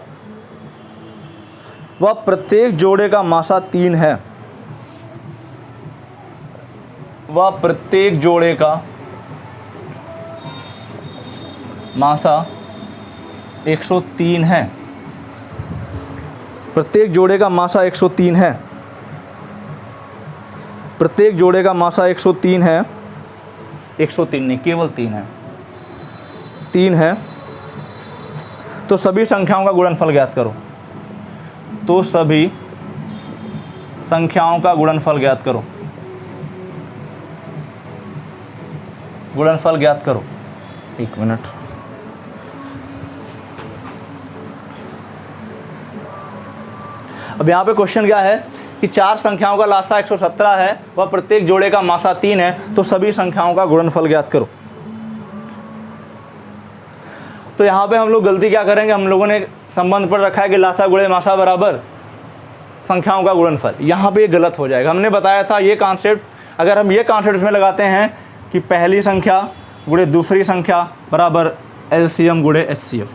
व प्रत्येक जोड़े का मासा 3 है, व प्रत्येक जोड़े का मासा 103 है। प्रत्येक जोड़े का मासा 103 है, प्रत्येक जोड़े का मासा 103 है, 103 नहीं, केवल 3 है, 3 है। तो सभी संख्याओं का गुणनफल ज्ञात करो, तो सभी संख्याओं का गुणनफल ज्ञात करो, गुणनफल ज्ञात करो। 1 मिनट, अब यहाँ पे क्वेश्चन क्या है कि 4 संख्याओं का लासा 117 है व प्रत्येक जोड़े का मासा 3 है, तो सभी संख्याओं का गुणनफल ज्ञात करो। तो यहाँ पे हम लोग गलती क्या करेंगे, हम लोगों ने संबंध पढ़ रखा है कि लासा गुणे मासा बराबर संख्याओं का गुणनफल। यहाँ पे ये गलत हो जाएगा। हमने बताया था ये कॉन्सेप्ट, अगर हम ये कॉन्सेप्ट इसमें लगाते हैं कि पहली संख्या गुणे दूसरी संख्या बराबर एलसीएम गुणे एचसीएफ,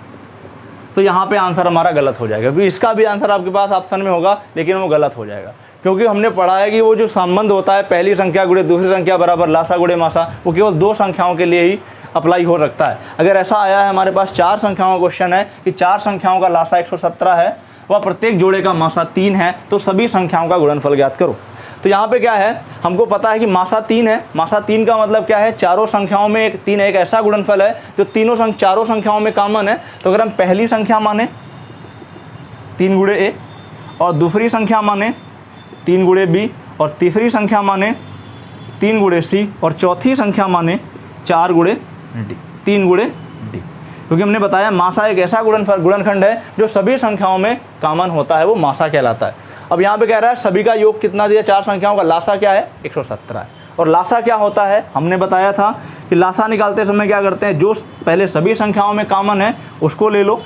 तो यहाँ पे आंसर हमारा गलत हो जाएगा। क्योंकि इसका भी आंसर आपके पास ऑप्शन में होगा, लेकिन वो गलत हो जाएगा। क्योंकि हमने पढ़ा है कि वो जो संबंध होता है पहली संख्या गुणे दूसरी संख्या बराबर लासा गुणे मासा, वो केवल 2 संख्याओं के लिए ही अप्लाई हो सकता है। अगर ऐसा आया है हमारे पास 4 संख्याओं का क्वेश्चन है कि 4 संख्याओं का लासा 117 है व प्रत्येक जोड़े का मासा 3 है, तो सभी संख्याओं का गुणनफल ज्ञात करो। तो यहाँ पे क्या है, हमको पता है कि मासा 3 है। मासा 3 का मतलब क्या है, चारों संख्याओं में 3 एक ऐसा गुणनफल है जो चारों संख्याओं में कॉमन है। तो अगर हम पहली संख्या माने 3 गुणे ए, और दूसरी संख्या माने 3 गुणे बी, और तीसरी संख्या माने 3 गुणे सी, और चौथी संख्या माने 4 गुणे डी, 3 गुणे डी, क्योंकि हमने बताया मासा एक ऐसा गुणनखंड है जो सभी संख्याओं में कॉमन होता है, वो मासा कहलाता है। अब यहाँ पे कह रहा है सभी का योग कितना दिया, 4 संख्याओं का लासा क्या है 117 है। और लासा क्या होता है, हमने बताया था कि लासा निकालते समय क्या करते हैं, जो पहले सभी संख्याओं में कॉमन है उसको ले लो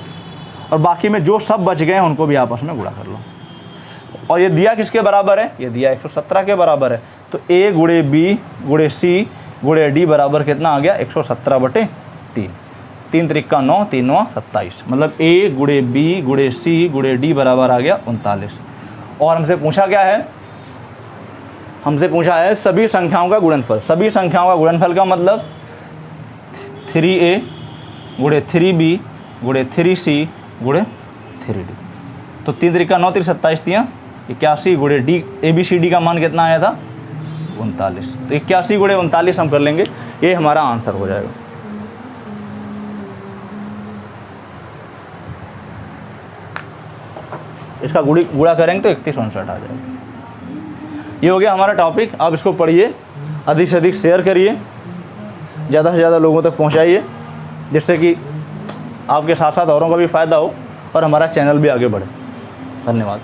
और बाकी में जो सब बच गए हैं उनको भी आपस में गुणा कर लो। और ये दिया किसके बराबर है, ये दिया 117 के बराबर है। तो a गुणे बी गुणे सी गुणे डी बराबर कितना आ गया 117/3, 3 त्रिका 9, 3 9 27, मतलब a गुणे बी गुणे सी गुणे डी बराबर आ गया 39। और हमसे पूछा क्या है, हमसे पूछा है सभी संख्याओं का गुणनफल। सभी संख्याओं का गुणनफल का मतलब 3a गुणे 3b गुणे 3c गुणे 3d। तो 3 त्रिका 9, 3 27 दिया 81 गुणे डी, ABCD का मान कितना आया था 39। तो 81 गुणे 39 हम कर लेंगे, ये हमारा आंसर हो जाएगा। इसका गुणा करेंगे तो 3159 आ जाएगा। ये हो गया हमारा टॉपिक। आप इसको पढ़िए, अधिक से अधिक शेयर करिए, ज़्यादा से ज़्यादा लोगों तक पहुंचाइए, जिससे कि आपके साथ साथ औरों का भी फ़ायदा हो और हमारा चैनल भी आगे बढ़े। धन्यवाद।